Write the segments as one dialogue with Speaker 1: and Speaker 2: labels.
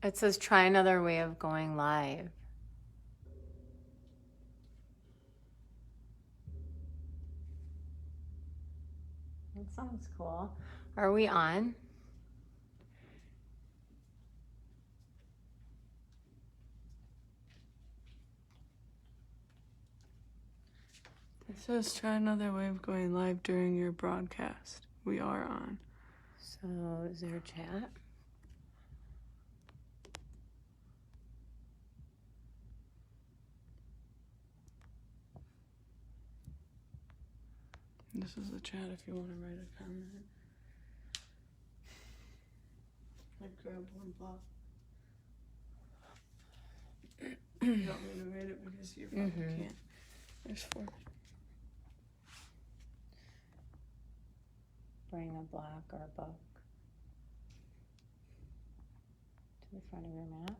Speaker 1: It says try another way of going live. That sounds cool. Are we on?
Speaker 2: It says try another way of going live during your broadcast. We are on.
Speaker 1: So is there a chat?
Speaker 2: This is the chat if you want to write a comment. Like grab one block. You don't want me to write it because you probably can't. There's 4.
Speaker 1: Bring a block or a book to the front of your mat.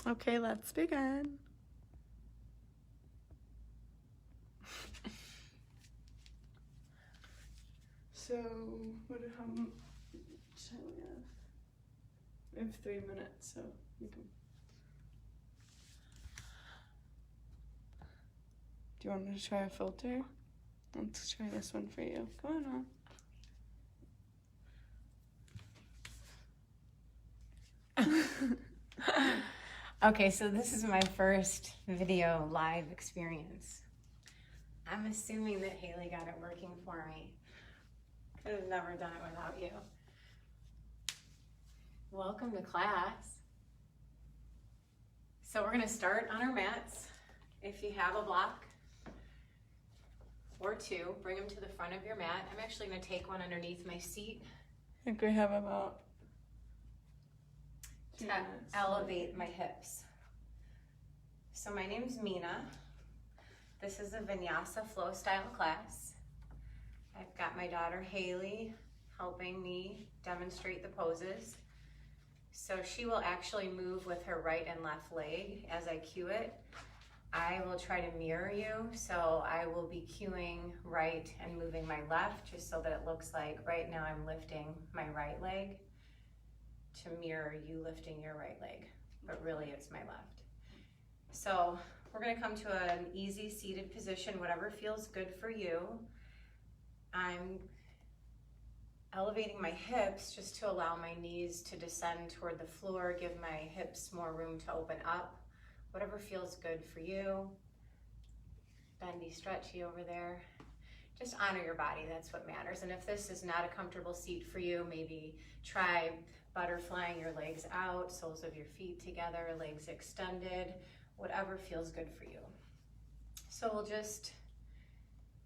Speaker 2: Okay, let's begin. So, how much time we have? We have 3 minutes, so you can. Do you want to try a filter? Let's try this one for you. Come
Speaker 1: on. Okay, so this is my first video live experience. I'm assuming that Haley got it working for me. Could have never done it without you. Welcome to class. So we're gonna start on our mats. If you have a block or 2, bring them to the front of your mat. I'm actually gonna take one underneath my seat.
Speaker 2: I think we have about
Speaker 1: to elevate my hips. So my name's Mina. This is a Vinyasa Flow style class. I've got my daughter Haley helping me demonstrate the poses. So she will actually move with her right and left leg as I cue it. I will try to mirror you, so I will be cueing right and moving my left, just so that it looks like right now I'm lifting my right leg to mirror you lifting your right leg, but really it's my left. So we're gonna come to an easy seated position, whatever feels good for you. I'm elevating my hips just to allow my knees to descend toward the floor, give my hips more room to open up. Whatever feels good for you. Bendy, stretchy over there. Just honor your body, that's what matters. And if this is not a comfortable seat for you, maybe try butterflying your legs out, soles of your feet together, legs extended, whatever feels good for you. So we'll just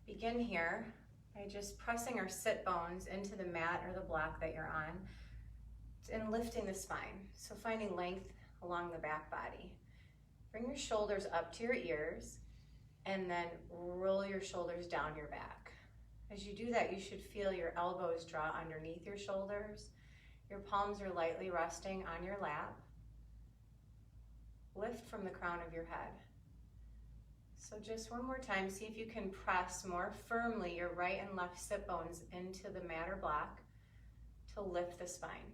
Speaker 1: begin here by just pressing our sit bones into the mat or the block that you're on and lifting the spine. So finding length along the back body. Bring your shoulders up to your ears and then roll your shoulders down your back. As you do that, you should feel your elbows draw underneath your shoulders. Your palms are lightly resting on your lap. Lift from the crown of your head. So just one more time, see if you can press more firmly your right and left sit bones into the mat or block to lift the spine.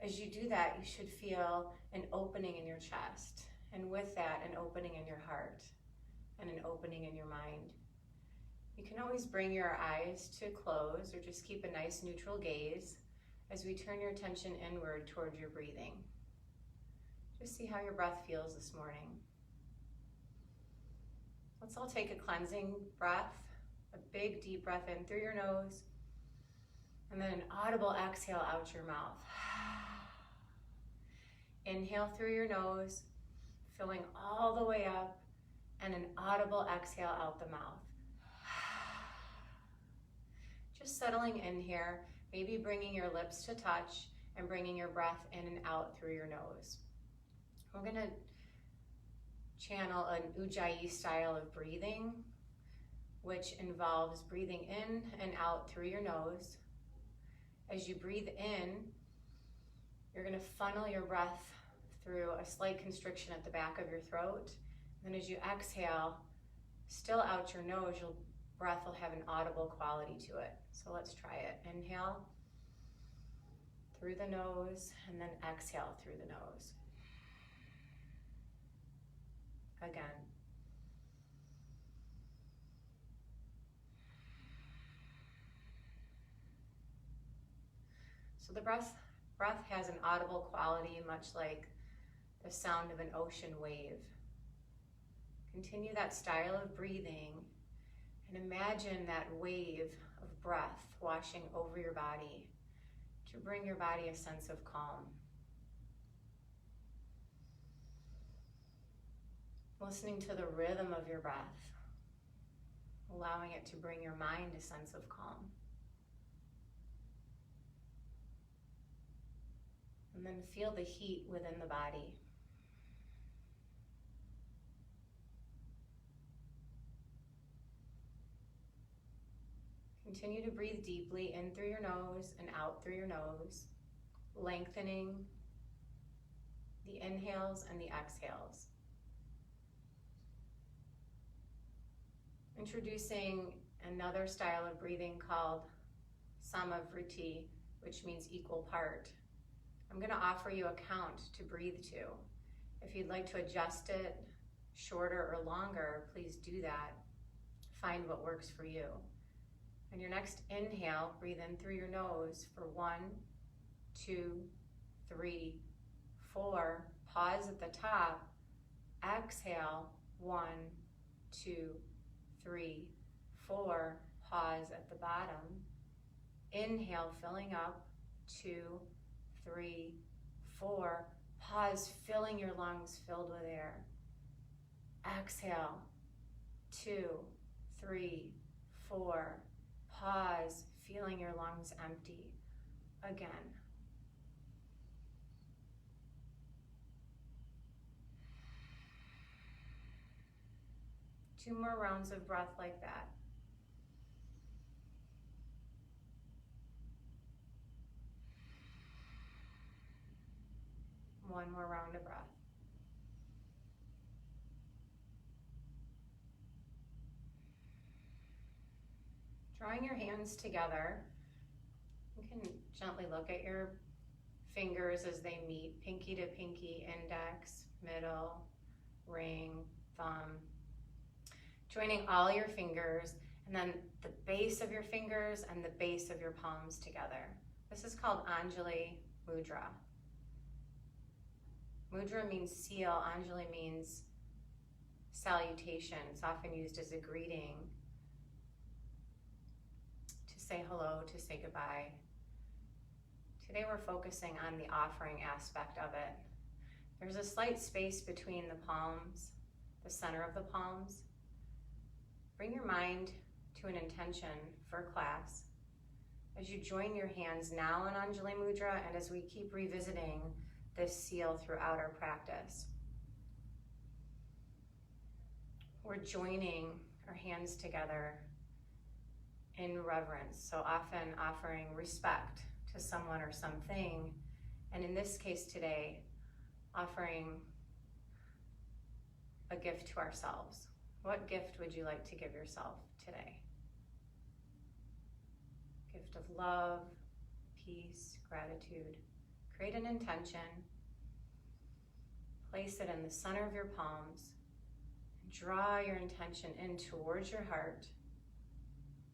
Speaker 1: As you do that, you should feel an opening in your chest. And with that, an opening in your heart and an opening in your mind. You can always bring your eyes to close or just keep a nice neutral gaze as we turn your attention inward towards your breathing. Just see how your breath feels this morning. Let's all take a cleansing breath, a big deep breath in through your nose, and then an audible exhale out your mouth. Inhale through your nose, filling all the way up, and an audible exhale out the mouth. Just settling in here, maybe bringing your lips to touch and bringing your breath in and out through your nose. We're gonna channel an Ujjayi style of breathing, which involves breathing in and out through your nose. As you breathe in, you're gonna funnel your breath through a slight constriction at the back of your throat. Then as you exhale, still out your nose, your breath will have an audible quality to it. So let's try it. Inhale through the nose, and then exhale through the nose. Again. So the breath has an audible quality, much like the sound of an ocean wave. Continue that style of breathing and imagine that wave of breath washing over your body to bring your body a sense of calm. Listening to the rhythm of your breath, allowing it to bring your mind a sense of calm. And then feel the heat within the body. Continue to breathe deeply in through your nose and out through your nose, lengthening the inhales and the exhales. Introducing another style of breathing called Samavriti, which means equal part. I'm going to offer you a count to breathe to. If you'd like to adjust it shorter or longer, please do that. Find what works for you. On your next inhale, breathe in through your nose for 1, 2, 3, 4. Pause at the top. Exhale, 1, 2, 3, 4. Pause at the bottom. Inhale, filling up. 2, 3, 4. Pause, filling your lungs filled with air. Exhale. 2, 3, 4. Pause, feeling your lungs empty. Again. Two more rounds of breath like that. One more round of breath. Drawing your hands together, you can gently look at your fingers as they meet, pinky to pinky, index, middle, ring, thumb. Joining all your fingers and then the base of your fingers and the base of your palms together. This is called Anjali mudra. Mudra means seal, Anjali means salutation. It's often used as a greeting, to say hello, to say goodbye. Today we're focusing on the offering aspect of it. There's a slight space between the palms, the center of the palms. Bring your mind to an intention for class. As you join your hands now in Anjali Mudra and as we keep revisiting this seal throughout our practice. We're joining our hands together in reverence, so often offering respect to someone or something, and in this case today, offering a gift to ourselves. What gift would you like to give yourself today? Gift of love, peace, gratitude. Create an intention. Place it in the center of your palms. Draw your intention in towards your heart.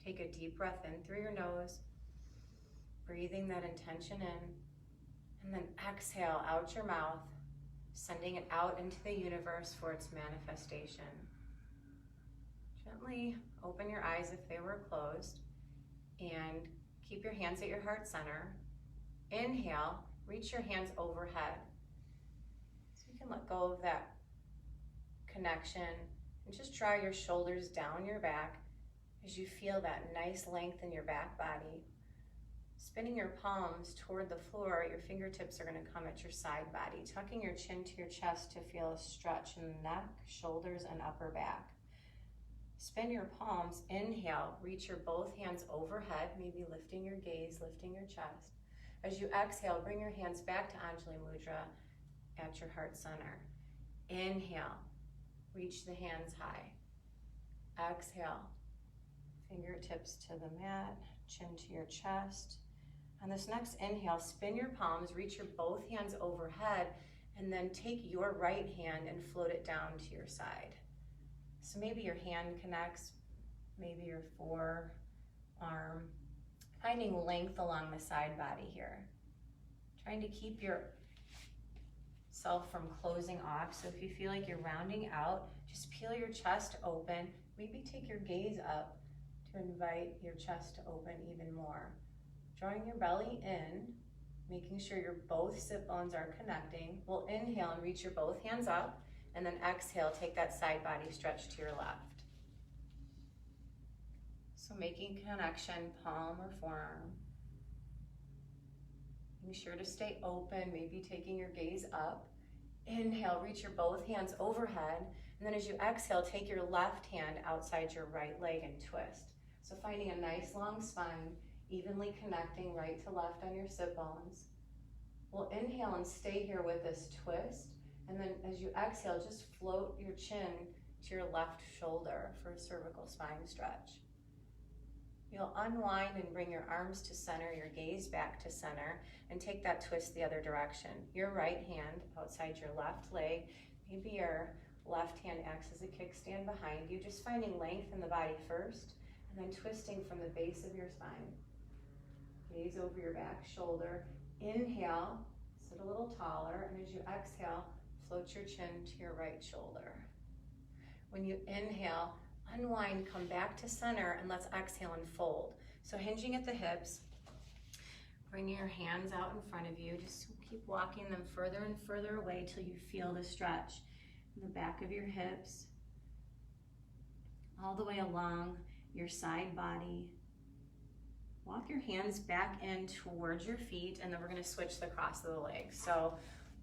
Speaker 1: Take a deep breath in through your nose, breathing that intention in, and then exhale out your mouth, sending it out into the universe for its manifestation. Gently open your eyes if they were closed and keep your hands at your heart center. Inhale, reach your hands overhead. So you can let go of that connection and just draw your shoulders down your back as you feel that nice length in your back body. Spinning your palms toward the floor, your fingertips are going to come at your side body, tucking your chin to your chest to feel a stretch in the neck, shoulders, and upper back. Spin your palms, inhale, reach your both hands overhead, maybe lifting your gaze, lifting your chest. As you exhale, bring your hands back to Anjali mudra at your heart center. Inhale, reach the hands high. Exhale, fingertips to the mat, chin to your chest. On this next inhale, spin your palms, reach your both hands overhead, and then take your right hand and float it down to your side. So maybe your hand connects, maybe your forearm, finding length along the side body here. Trying to keep yourself from closing off. So if you feel like you're rounding out, just peel your chest open. Maybe take your gaze up to invite your chest to open even more. Drawing your belly in, making sure your both sit bones are connecting. We'll inhale and reach your both hands up, and then exhale, take that side body stretch to your left. So making connection, palm or forearm. Making sure to stay open, maybe taking your gaze up. Inhale, reach your both hands overhead, and then as you exhale, take your left hand outside your right leg and twist. So finding a nice long spine, evenly connecting right to left on your sit bones. We'll inhale and stay here with this twist, and then as you exhale, just float your chin to your left shoulder for a cervical spine stretch. You'll unwind and bring your arms to center, your gaze back to center, and take that twist the other direction. Your right hand outside your left leg, maybe your left hand acts as a kickstand behind you, just finding length in the body first, and then twisting from the base of your spine. Gaze over your back shoulder. Inhale, sit a little taller, and as you exhale, float your chin to your right shoulder. When you inhale, unwind, come back to center, and let's exhale and fold. So hinging at the hips, bring your hands out in front of you. Just keep walking them further and further away till you feel the stretch in the back of your hips, all the way along your side body. Walk your hands back in towards your feet, and then we're going to switch the cross of the legs. So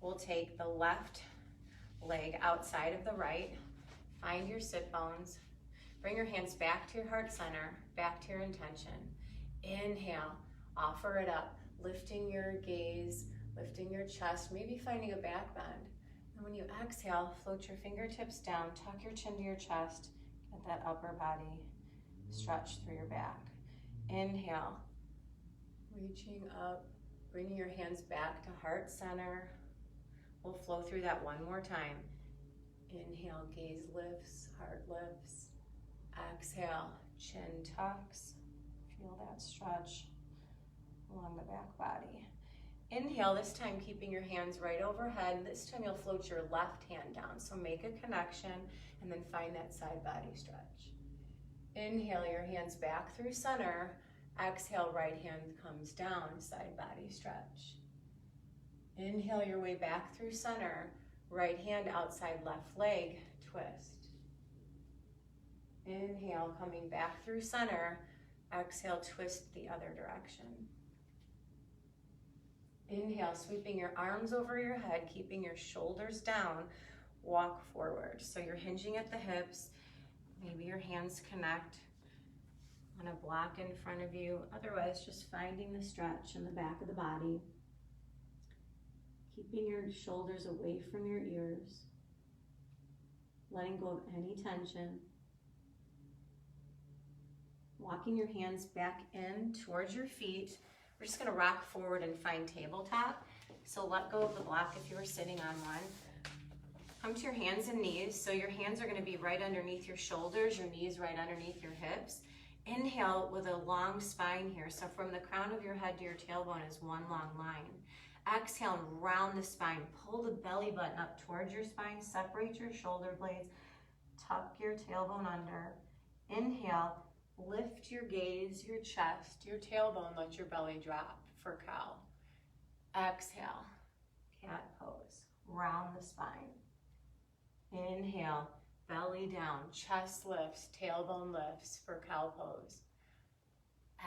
Speaker 1: we'll take the left leg outside of the right, find your sit bones, bring your hands back to your heart center, back to your intention. Inhale, offer it up, lifting your gaze, lifting your chest, maybe finding a back bend. And when you exhale, float your fingertips down, tuck your chin to your chest, get that upper body stretch through your back. Inhale, reaching up, bringing your hands back to heart center. We'll flow through that one more time. Inhale, gaze lifts, heart lifts. Exhale, chin tucks. Feel that stretch along the back body. Inhale, this time keeping your hands right overhead. This time you'll float your left hand down. So make a connection and then find that side body stretch. Inhale, your hands back through center. Exhale, right hand comes down, side body stretch. Inhale your way back through center. Right hand outside left leg, twist. Inhale, coming back through center. Exhale, twist the other direction. Inhale, sweeping your arms over your head, keeping your shoulders down, walk forward. So you're hinging at the hips. Maybe your hands connect on a block in front of you. Otherwise, just finding the stretch in the back of the body. Keeping your shoulders away from your ears. Letting go of any tension. Walking your hands back in towards your feet. We're just going to rock forward and find tabletop. So let go of the block if you were sitting on one. Come to your hands and knees. So your hands are going to be right underneath your shoulders, your knees right underneath your hips. Inhale with a long spine here. So from the crown of your head to your tailbone is one long line. Exhale and round the spine. Pull the belly button up towards your spine. Separate your shoulder blades. Tuck your tailbone under. Inhale, lift your gaze, your chest, your tailbone. Let your belly drop for cow. Exhale, cat pose. Round the spine. Inhale, belly down, chest lifts, tailbone lifts for cow pose.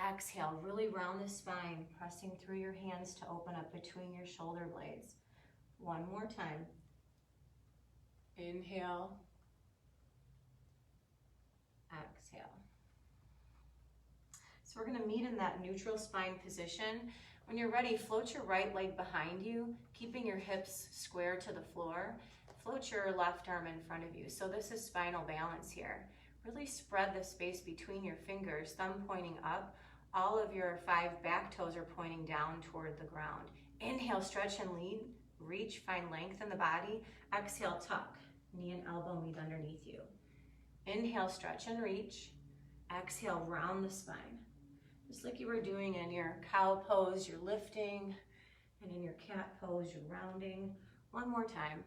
Speaker 1: Exhale, really round the spine, pressing through your hands to open up between your shoulder blades. One more time. Inhale. Exhale. So we're going to meet in that neutral spine position. When you're ready, float your right leg behind you, keeping your hips square to the floor. Float your left arm in front of you. So this is spinal balance here. Really spread the space between your fingers, thumb pointing up. All of your 5 back toes are pointing down toward the ground. Inhale, stretch and lean. Reach, find length in the body. Exhale, tuck. Knee and elbow meet underneath you. Inhale, stretch and reach. Exhale, round the spine. Just like you were doing in your cow pose, you're lifting. And in your cat pose, you're rounding. One more time.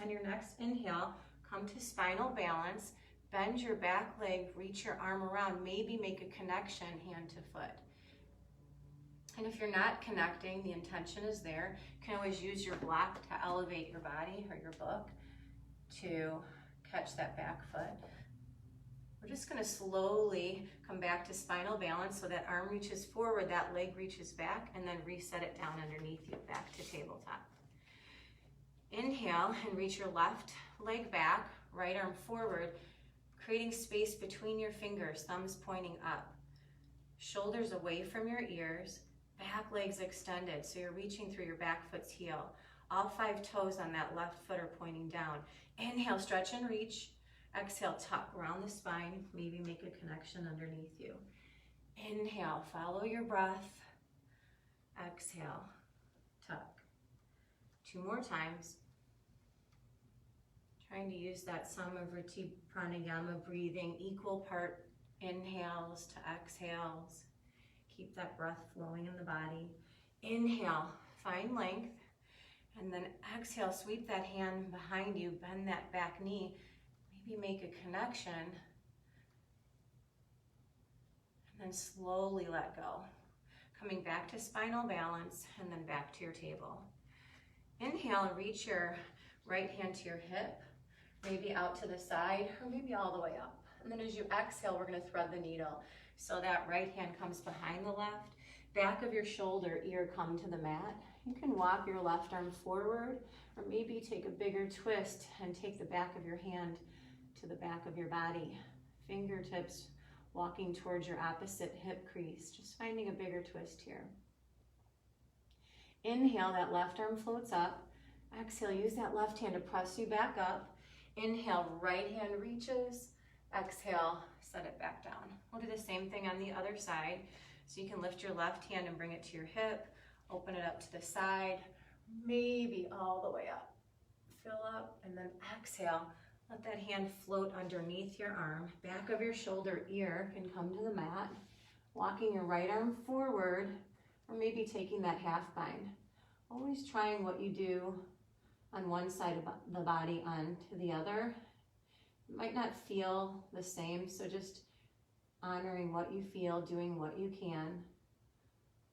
Speaker 1: On your next inhale, come to spinal balance. Bend your back leg, reach your arm around, maybe make a connection hand to foot. And if you're not connecting, the intention is there. You can always use your block to elevate your body or your book to catch that back foot. We're just going to slowly come back to spinal balance so that arm reaches forward, that leg reaches back, and then reset it down underneath you, back to tabletop. Inhale and reach your left leg back, right arm forward, creating space between your fingers, thumbs pointing up. Shoulders away from your ears, back legs extended, so you're reaching through your back foot's heel. All 5 toes on that left foot are pointing down. Inhale, stretch and reach. Exhale, tuck, round the spine, maybe make a connection underneath you. Inhale, follow your breath. Exhale, tuck. 2 more times. Trying to use that Samavriti pranayama breathing, equal part inhales to exhales. Keep that breath flowing in the body. Inhale, find length. And then exhale, sweep that hand behind you, bend that back knee. Maybe make a connection. And then slowly let go. Coming back to spinal balance and then back to your table. Inhale and reach your right hand to your hip. Maybe out to the side or maybe all the way up. And then as you exhale, we're going to thread the needle. So that right hand comes behind the left. Back of your shoulder, ear come to the mat. You can walk your left arm forward or maybe take a bigger twist and take the back of your hand to the back of your body. Fingertips walking towards your opposite hip crease. Just finding a bigger twist here. Inhale, that left arm floats up. Exhale, use that left hand to press you back up. Inhale, right hand reaches. Exhale, set it back down. We'll do the same thing on the other side. So you can lift your left hand and bring it to your hip. Open it up to the side, maybe all the way up. Fill up and then exhale. Let that hand float underneath your arm. Back of your shoulder, ear can come to the mat. Walking your right arm forward or maybe taking that half bind. Always trying what you do on one side of the body onto the other. It might not feel the same, so just honoring what you feel, doing what you can.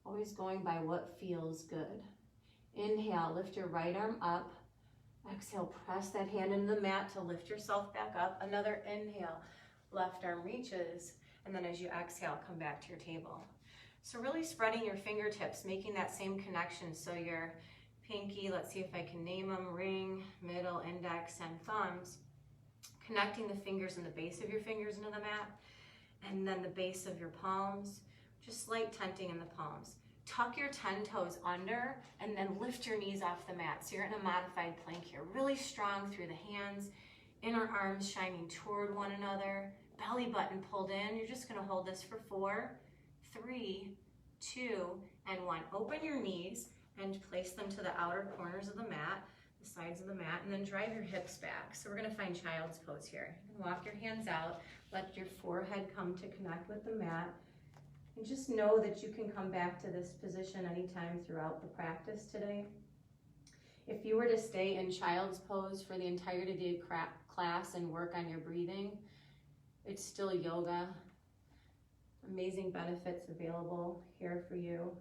Speaker 1: Always going by what feels good. Inhale, lift your right arm up. Exhale, press that hand into the mat to lift yourself back up. Another inhale, left arm reaches, and then as you exhale, come back to your table. So really spreading your fingertips, making that same connection. So your pinky, let's see if I can name them, ring, middle, index, and thumbs. Connecting the fingers and the base of your fingers into the mat, and then the base of your palms. Just slight tenting in the palms. Tuck your 10 toes under and then lift your knees off the mat. So you're in a modified plank here. Really strong through the hands, inner arms shining toward one another, belly button pulled in. You're just gonna hold this for 4, 3, 2, and 1. Open your knees and place them to the outer corners of the mat, the sides of the mat, and then drive your hips back. So we're gonna find child's pose here. You can walk your hands out, let your forehead come to connect with the mat. And just know that you can come back to this position anytime throughout the practice today. If you were to stay in child's pose for the entirety of class and work on your breathing, it's still yoga. Amazing benefits available here for you.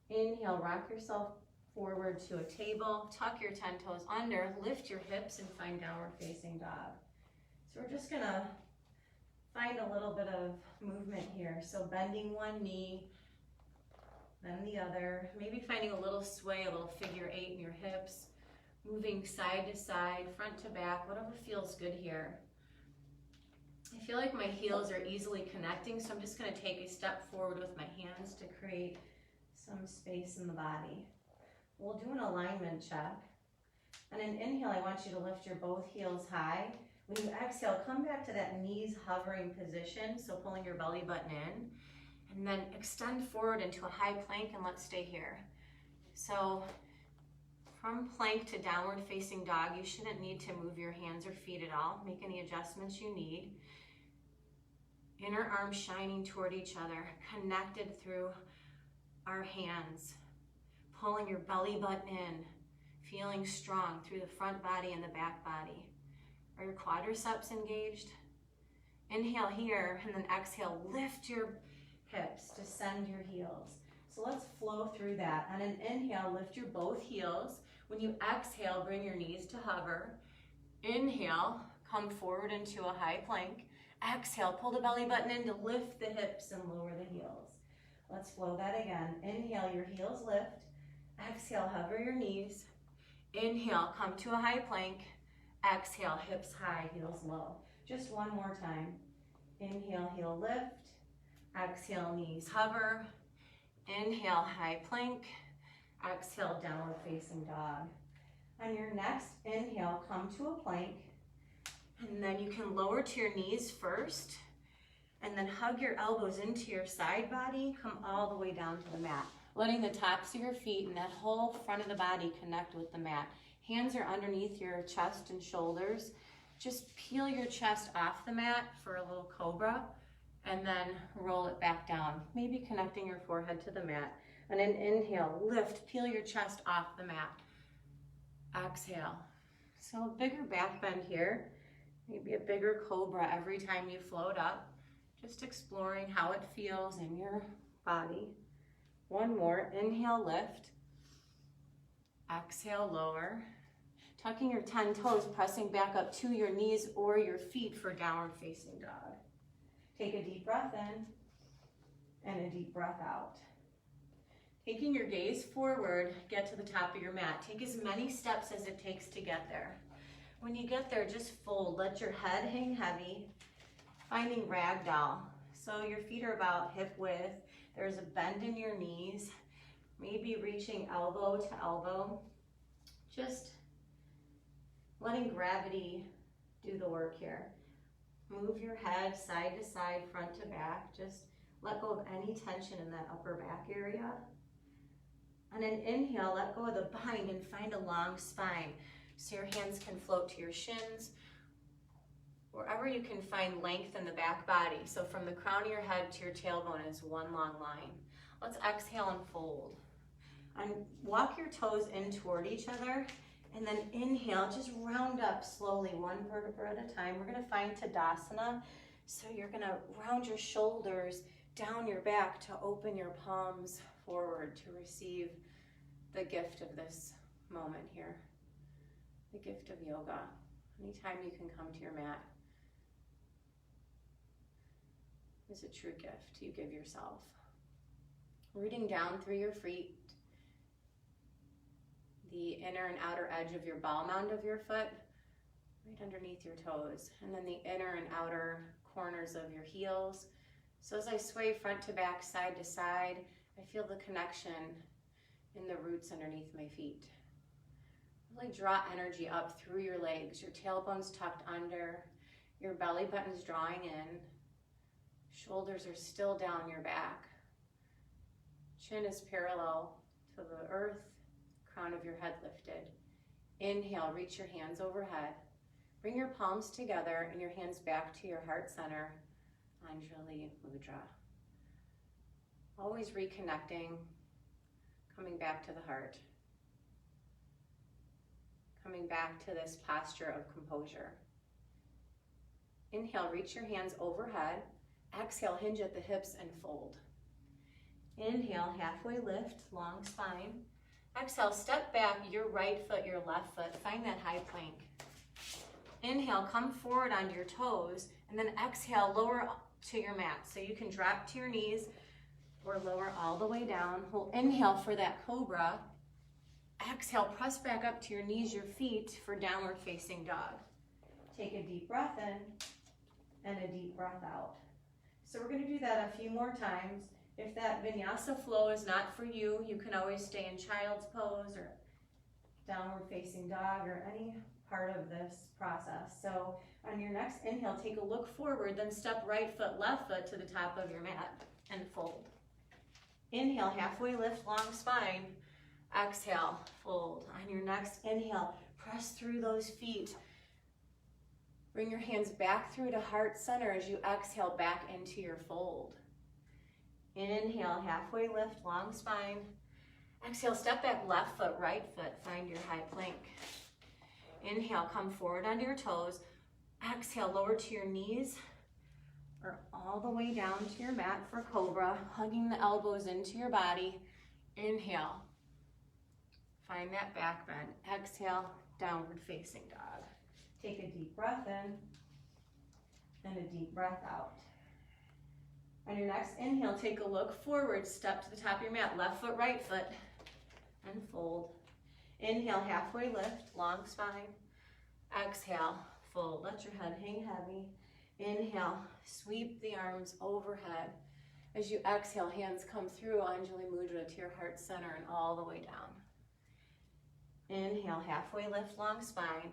Speaker 1: Inhale, rock yourself forward to a table, tuck your 10 toes under, lift your hips and find downward facing dog. So we're just gonna find a little bit of movement here. So bending one knee, then the other, maybe finding a little sway, a little figure 8 in your hips, moving side to side, front to back, whatever feels good here. I feel like my heels are easily connecting, so I'm just gonna take a step forward with my hands to create some space in the body. We'll do an alignment check. And an inhale, I want you to lift your both heels high. When you exhale, come back to that knees hovering position, so pulling your belly button in. And then extend forward into a high plank, and let's stay here. So from plank to downward facing dog, you shouldn't need to move your hands or feet at all. Make any adjustments you need. Inner arms shining toward each other, connected through our hands. Pulling your belly button in, feeling strong through the front body and the back body. Are your quadriceps engaged? Inhale here, and then exhale, lift your hips, descend your heels. So let's flow through that. On an inhale, lift your both heels. When you exhale, bring your knees to hover. Inhale, come forward into a high plank. Exhale, pull the belly button in to lift the hips and lower the heels. Let's flow that again. Inhale, your heels lift. Exhale, hover your knees. Inhale, come to a high plank. Exhale, hips high, heels low. Just one more time. Inhale, heel lift. Exhale, knees hover. Inhale, high plank. Exhale, downward facing dog. On your next inhale, come to a plank. And then you can lower to your knees first. And then hug your elbows into your side body. Come all the way down to the mat. Letting the tops of your feet and that whole front of the body connect with the mat. Hands are underneath your chest and shoulders. Just peel your chest off the mat for a little cobra and then roll it back down. Maybe connecting your forehead to the mat. And an inhale, lift, peel your chest off the mat. Exhale. So a bigger back bend here. Maybe a bigger cobra every time you float up. Just exploring how it feels in your body. One more, inhale, lift. Exhale, lower. Tucking your 10 toes, pressing back up to your knees or your feet for downward facing dog. Take a deep breath in and a deep breath out. Taking your gaze forward, get to the top of your mat. Take as many steps as it takes to get there. When you get there, just fold. Let your head hang heavy, finding ragdoll. So your feet are about hip width. There's a bend in your knees, maybe reaching elbow to elbow. Just letting gravity do the work here. Move your head side to side, front to back. Just let go of any tension in that upper back area. On an inhale, let go of the bind and find a long spine. So your hands can float to your shins, wherever you can find length in the back body. So from the crown of your head to your tailbone is one long line. Let's exhale and fold. And walk your toes in toward each other. And then inhale, just round up slowly, one vertebra at a time. We're gonna find Tadasana. So you're gonna round your shoulders down your back to open your palms forward to receive the gift of this moment here. The gift of yoga. Anytime you can come to your mat is a true gift you give yourself. Rooting down through your feet, the inner and outer edge of your ball mound of your foot, right underneath your toes, and then the inner and outer corners of your heels. So as I sway front to back, side to side, I feel the connection in the roots underneath my feet. Really draw energy up through your legs, your tailbone's tucked under, your belly button's drawing in, shoulders are still down your back, chin is parallel to the earth, crown of your head lifted. Inhale, reach your hands overhead. Bring your palms together and your hands back to your heart center, Anjali mudra. Always reconnecting, coming back to the heart. Coming back to this posture of composure. Inhale, reach your hands overhead. Exhale, hinge at the hips and fold. Inhale, halfway lift, long spine. Exhale, step back, your right foot, your left foot. Find that high plank. Inhale, come forward onto your toes, and then exhale, lower to your mat. So you can drop to your knees or lower all the way down. We'll inhale for that cobra. Exhale, press back up to your knees, your feet for downward facing dog. Take a deep breath in and a deep breath out. So we're going to do that a few more times. If that Vinyasa Flow is not for you, you can always stay in child's pose or downward facing dog or any part of this process. So on your next inhale, take a look forward, then step right foot, left foot to the top of your mat and fold. Inhale, halfway lift, long spine. Exhale, fold. On your next inhale, press through those feet. Bring your hands back through to heart center as you exhale back into your fold. Inhale, halfway lift, long spine. Exhale, step back, left foot, right foot. Find your high plank. Inhale, come forward onto your toes. Exhale, lower to your knees or all the way down to your mat for cobra, hugging the elbows into your body. Inhale, find that back bend. Exhale, downward facing dog. Take a deep breath in and a deep breath out. On your next inhale, take a look forward, step to the top of your mat, left foot, right foot, and fold. Inhale, halfway lift, long spine. Exhale, fold. Let your head hang heavy. Inhale, sweep the arms overhead. As you exhale, hands come through Anjali mudra to your heart center and all the way down. Inhale, halfway lift, long spine.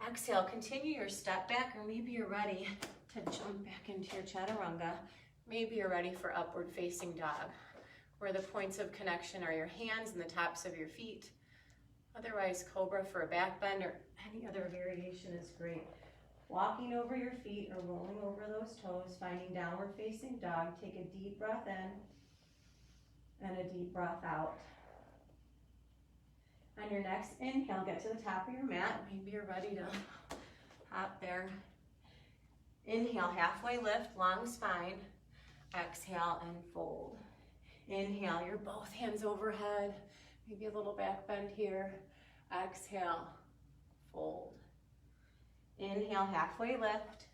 Speaker 1: Exhale, continue your step back, or maybe you're ready to jump back into your chaturanga. Maybe you're ready for upward facing dog, where the points of connection are your hands and the tops of your feet. Otherwise, cobra for a back bend or any other variation is great. Walking over your feet or rolling over those toes, finding downward facing dog. Take a deep breath in and a deep breath out. On your next inhale, get to the top of your mat. Maybe you're ready to hop there. Inhale, halfway lift, long spine. Exhale and fold. Inhale, your both hands overhead. Maybe a little back bend here. Exhale, fold. Inhale, halfway lift.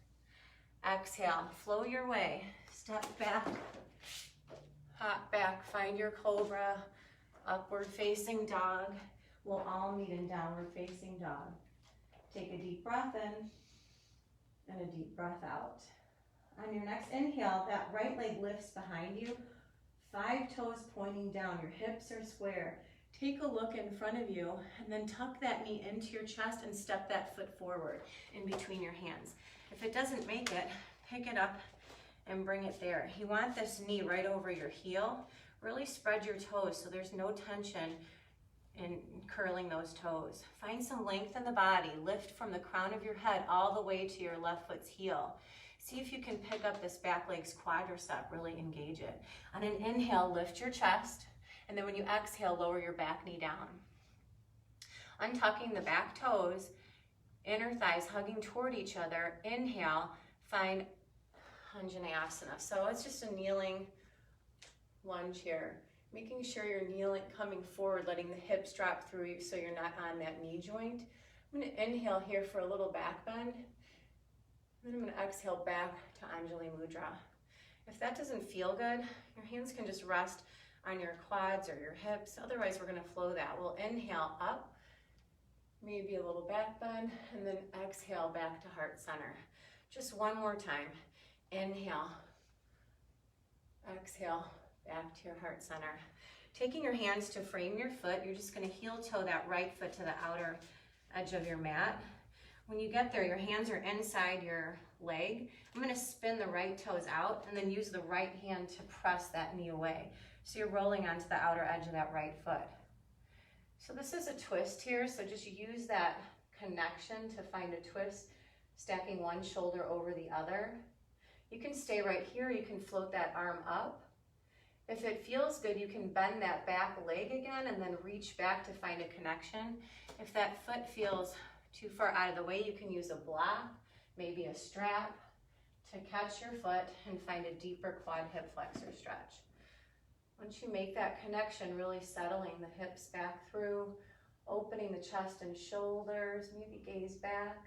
Speaker 1: Exhale, flow your way. Step back, hop back, find your cobra, upward facing dog. We'll all meet in downward facing dog. Take a deep breath in and a deep breath out. On your next inhale, that right leg lifts behind you, 5 toes pointing down, your hips are square. Take a look in front of you and then tuck that knee into your chest and step that foot forward in between your hands. If it doesn't make it, pick it up and bring it there. You want this knee right over your heel. Really spread your toes so there's no tension in curling those toes. Find some length in the body. Lift from the crown of your head all the way to your left foot's heel. See if you can pick up this back leg's quadricep, really engage it. On an inhale, lift your chest, and then when you exhale, lower your back knee down. Untucking the back toes, inner thighs hugging toward each other. Inhale, find Anjaneyasana. So it's just a kneeling lunge here. Making sure you're kneeling, coming forward, letting the hips drop through you so you're not on that knee joint. I'm gonna inhale here for a little back bend. Then I'm going to exhale back to Anjali mudra. If that doesn't feel good, your hands can just rest on your quads or your hips. Otherwise, we're going to flow that. We'll inhale up, maybe a little back bend, and then exhale back to heart center. Just one more time. Inhale, exhale, back to your heart center. Taking your hands to frame your foot, you're just going to heel toe that right foot to the outer edge of your mat. When you get there, your hands are inside your leg. I'm going to spin the right toes out and then use the right hand to press that knee away. So you're rolling onto the outer edge of that right foot. So this is a twist here, so just use that connection to find a twist, stacking one shoulder over the other. You can stay right here, you can float that arm up. If it feels good, you can bend that back leg again and then reach back to find a connection. If that foot feels too far out of the way, you can use a block, maybe a strap, to catch your foot and find a deeper quad hip flexor stretch. Once you make that connection, really settling the hips back through, opening the chest and shoulders, maybe gaze back.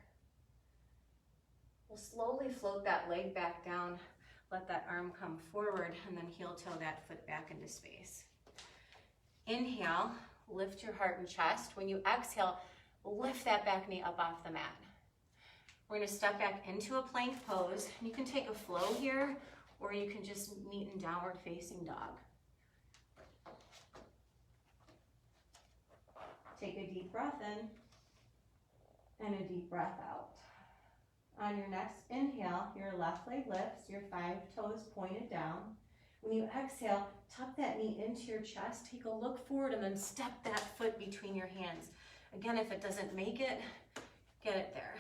Speaker 1: We'll slowly float that leg back down, let that arm come forward, and then heel toe that foot back into space. Inhale, lift your heart and chest. When you exhale, lift that back knee up off the mat. We're gonna step back into a plank pose. You can take a flow here, or you can just meet in downward facing dog. Take a deep breath in and a deep breath out. On your next inhale, your left leg lifts, your 5 toes pointed down. When you exhale, tuck that knee into your chest, take a look forward, and then step that foot between your hands. Again, if it doesn't make it, get it there.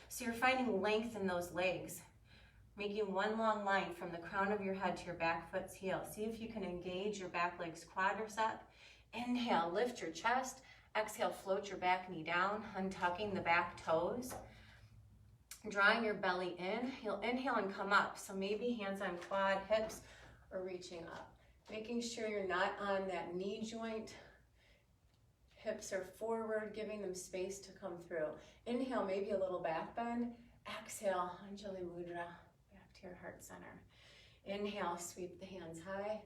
Speaker 1: So you're finding length in those legs, making one long line from the crown of your head to your back foot's heel. See if you can engage your back leg's quadricep. Inhale, lift your chest. Exhale, float your back knee down, untucking the back toes. Drawing your belly in, you'll inhale and come up. So maybe hands on quad, hips, or reaching up. Making sure you're not on that knee joint. Hips are forward, giving them space to come through. Inhale, maybe a little back bend. Exhale, Anjali mudra, back to your heart center. Inhale, sweep the hands high.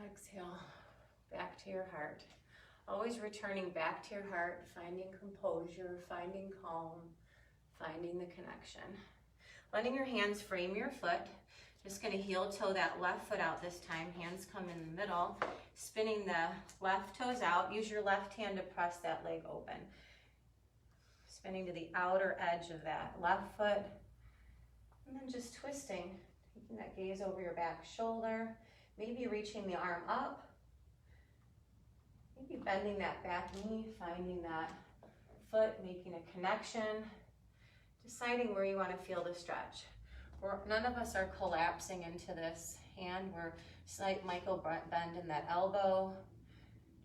Speaker 1: Exhale, back to your heart. Always returning back to your heart, finding composure, finding calm, finding the connection. Letting your hands frame your foot. Just gonna heel toe that left foot out this time. Hands come in the middle. Spinning the left toes out. Use your left hand to press that leg open. Spinning to the outer edge of that left foot. And then just twisting. Taking that gaze over your back shoulder. Maybe reaching the arm up. Maybe bending that back knee, finding that foot, making a connection. Deciding where you want to feel the stretch. None of us are collapsing into this hand. We're slight micro bend in that elbow.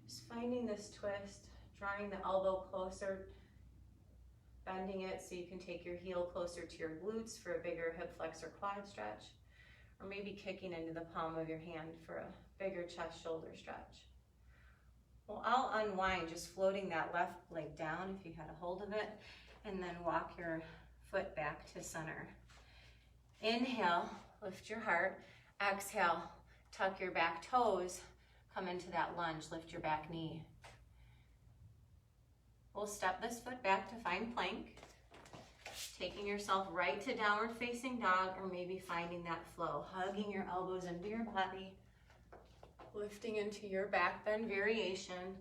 Speaker 1: Just finding this twist, drawing the elbow closer, bending it so you can take your heel closer to your glutes for a bigger hip flexor quad stretch, or maybe kicking into the palm of your hand for a bigger chest shoulder stretch. Well, I'll unwind, just floating that left leg down if you had a hold of it, and then walk your foot back to center. Inhale, lift your heart. Exhale, tuck your back toes, come into that lunge, lift your back knee. We'll step this foot back to find plank, taking yourself right to downward facing dog, or maybe finding that flow, hugging your elbows into your body, lifting into your back bend variation,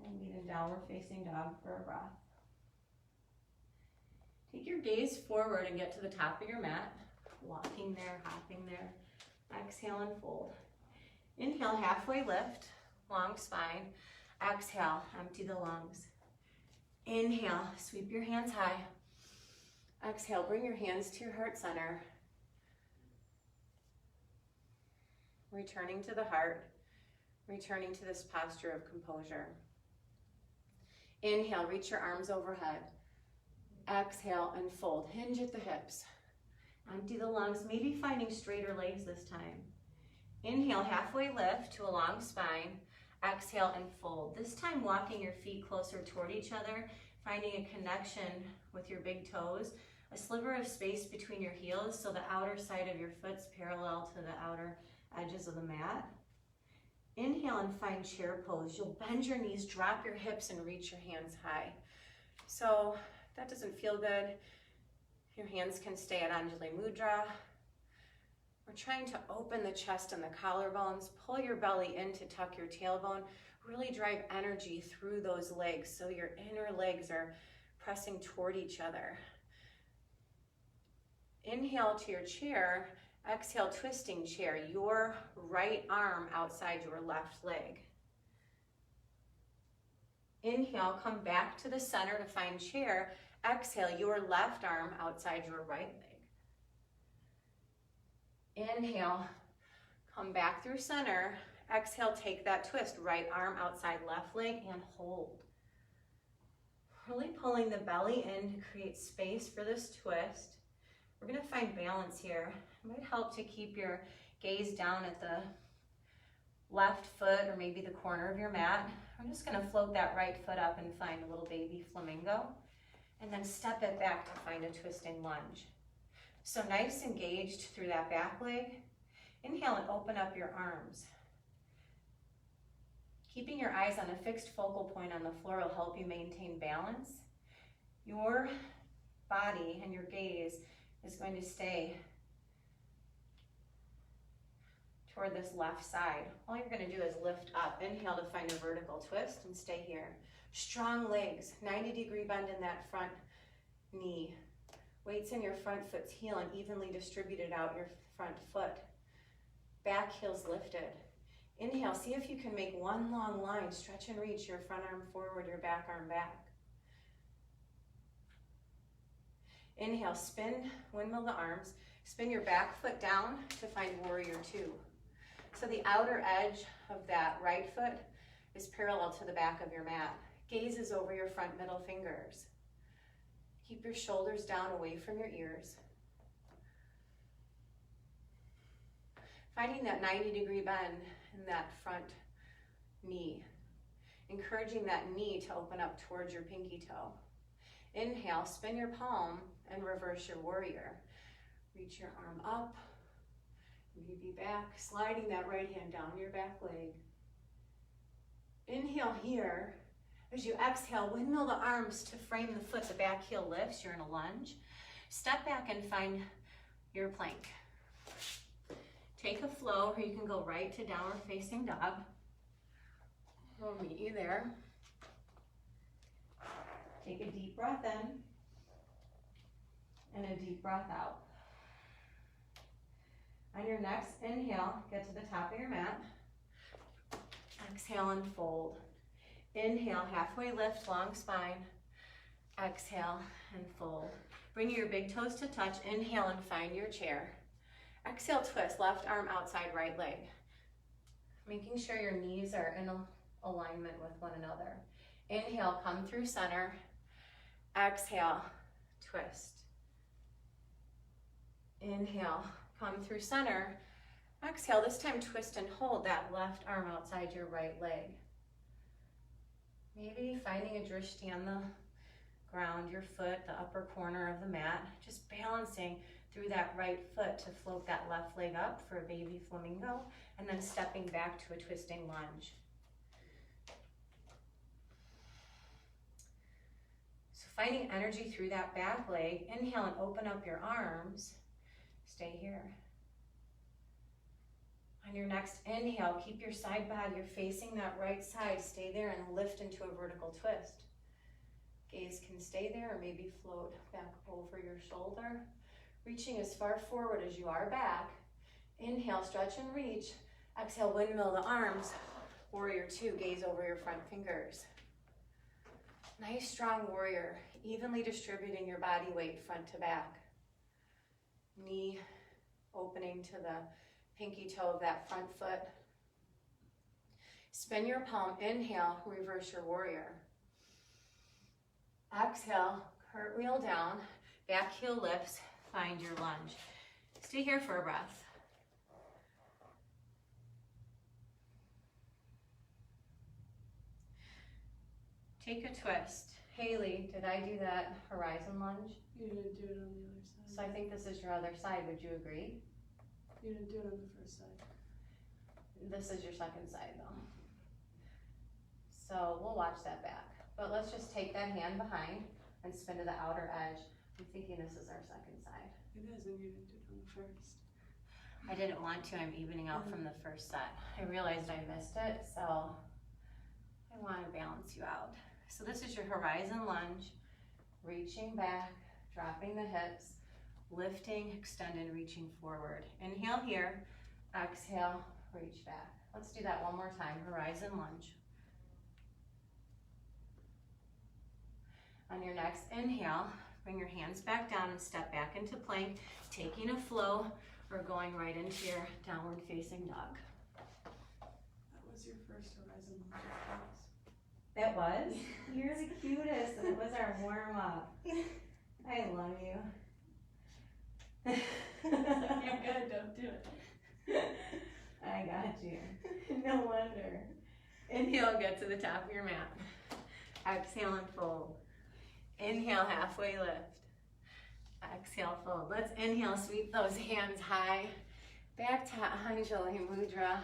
Speaker 1: and meet in downward facing dog for a breath. Take your gaze forward and get to the top of your mat, walking there, hopping there. Exhale and fold. Inhale, halfway lift, long spine. Exhale, empty the lungs. Inhale, sweep your hands high. Exhale, bring your hands to your heart center. Returning to the heart, returning to this posture of composure. Inhale, reach your arms overhead. Exhale and fold, hinge at the hips. Empty the lungs, maybe finding straighter legs this time. Inhale, halfway lift to a long spine. Exhale and fold. This time walking your feet closer toward each other, finding a connection with your big toes, a sliver of space between your heels so the outer side of your foot's parallel to the outer edges of the mat. Inhale and find chair pose. You'll bend your knees, drop your hips, and reach your hands high. So if that doesn't feel good, your hands can stay at Anjali mudra. We're trying to open the chest and the collarbones, pull your belly in to tuck your tailbone, really drive energy through those legs so your inner legs are pressing toward each other. Inhale to your chair, exhale, twisting chair, your right arm outside your left leg. Inhale, come back to the center to find chair. Exhale, your left arm outside your right leg. Inhale, Come back through center. Exhale, take that twist. Right arm outside left leg and hold. Really pulling the belly in to create space for this twist. We're gonna find balance here. It might help to keep your gaze down at the left foot or maybe the corner of your mat. I'm just gonna float that right foot up and find a little baby flamingo, and then step it back to find a twisting lunge. So nice engaged through that back leg. Inhale and open up your arms. Keeping your eyes on a fixed focal point on the floor will help you maintain balance. Your body and your gaze is going to stay toward this left side. All you're going to do is lift up. Inhale to find a vertical twist and stay here. Strong legs, 90-degree bend in that front knee. Weights in your front foot's heel and evenly distributed out your front foot. Back heel's lifted. Inhale, see if you can make one long line. Stretch and reach your front arm forward, your back arm back. Inhale, spin, windmill the arms. Spin your back foot down to find warrior two. So the outer edge of that right foot is parallel to the back of your mat. Gaze is over your front middle fingers. Keep your shoulders down away from your ears. Finding that 90-degree bend in that front knee. Encouraging that knee to open up towards your pinky toe. Inhale, spin your palm and reverse your warrior. Reach your arm up, maybe back, sliding that right hand down your back leg. Inhale here. As you exhale, windmill the arms to frame the foot. The back heel lifts, you're in a lunge. Step back and find your plank. Take a flow, or you can go right to downward facing dog. We'll meet you there. Take a deep breath in and a deep breath out. On your next inhale, get to the top of your mat. Exhale and fold. Inhale, halfway lift, long spine. Exhale and fold. Bring your big toes to touch. Inhale and find your chair. Exhale, twist, left arm outside right leg. Making sure your knees are in alignment with one another. Inhale, come through center. Exhale, twist. Inhale, come through center. Exhale, this time twist and hold that left arm outside your right leg. Maybe finding a drishti on the ground, your foot, the upper corner of the mat, just balancing through that right foot to float that left leg up for a baby flamingo, and then stepping back to a twisting lunge. So finding energy through that back leg, inhale and open up your arms. Stay here. On your next inhale, keep your side body, you're facing that right side, stay there and lift into a vertical twist. Gaze can stay there or maybe float back over your shoulder. Reaching as far forward as you are back. Inhale, stretch and reach. Exhale, windmill the arms. Warrior two, gaze over your front fingers. Nice strong warrior, evenly distributing your body weight front to back. Knee opening to the pinky toe of that front foot. Spin your palm, inhale, reverse your warrior. Exhale, cartwheel down, back heel lifts, find your lunge. Stay here for a breath. Take a twist. Haley, did I do that horizon lunge?
Speaker 2: You didn't do it on the other side.
Speaker 1: So I think this is your other side, would you agree?
Speaker 2: You didn't do it on the first side.
Speaker 1: This is your second side though. So we'll watch that back. But let's just take that hand behind and spin to the outer edge. I'm thinking this is our second side.
Speaker 2: It is, and you didn't do it on the first.
Speaker 1: I didn't want to, I'm evening out from the first set. I realized I missed it, so I want to balance you out. So this is your horizon lunge, reaching back, dropping the hips, lifting, extended, reaching forward. Inhale here, exhale, reach back. Let's do that one more time, horizon lunge. On your next inhale, bring your hands back down and step back into plank, taking a flow, or going right into your downward facing dog.
Speaker 2: That was your first horizon class.
Speaker 1: That was? You're the cutest, and it was our warm up. I love you.
Speaker 2: You're good, don't do it.
Speaker 1: I got you. No wonder. Inhale, get to the top of your mat. Exhale and fold. Inhale, halfway lift. Exhale, fold. Let's inhale, sweep those hands high. Back to Anjali mudra.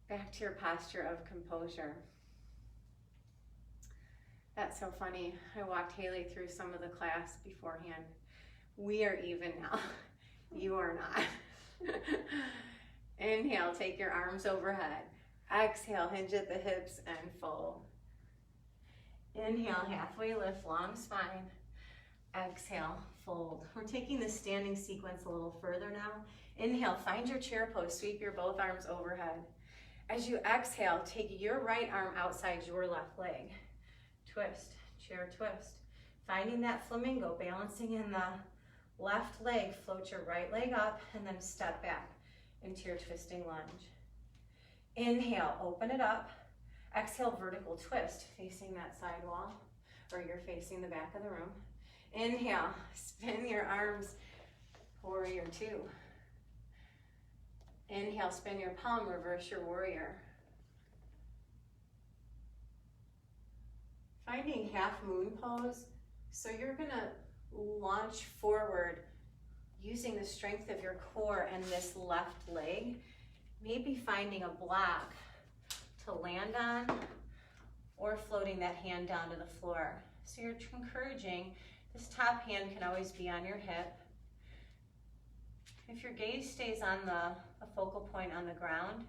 Speaker 1: Back to your posture of composure. That's so funny. I walked Haley through some of the class beforehand. We are even now. You are not. Inhale, take your arms overhead. Exhale, hinge at the hips and fold. Inhale, halfway lift, long spine. Exhale, fold. We're taking the standing sequence a little further now. Inhale, find your chair pose, sweep your both arms overhead. As you exhale, take your right arm outside your left leg. Twist, chair twist. Finding that flamingo, balancing in the left leg, float your right leg up and then step back into your twisting lunge. Inhale, open it up. Exhale, vertical twist, facing that side wall, or you're facing the back of the room. Inhale, spin your arms, warrior two. Inhale, spin your palm, reverse your warrior. Finding half moon pose, so you're gonna launch forward using the strength of your core and this left leg, maybe finding a block to land on or floating that hand down to the floor. So you're encouraging, this top hand can always be on your hip. If your gaze stays on a focal point on the ground,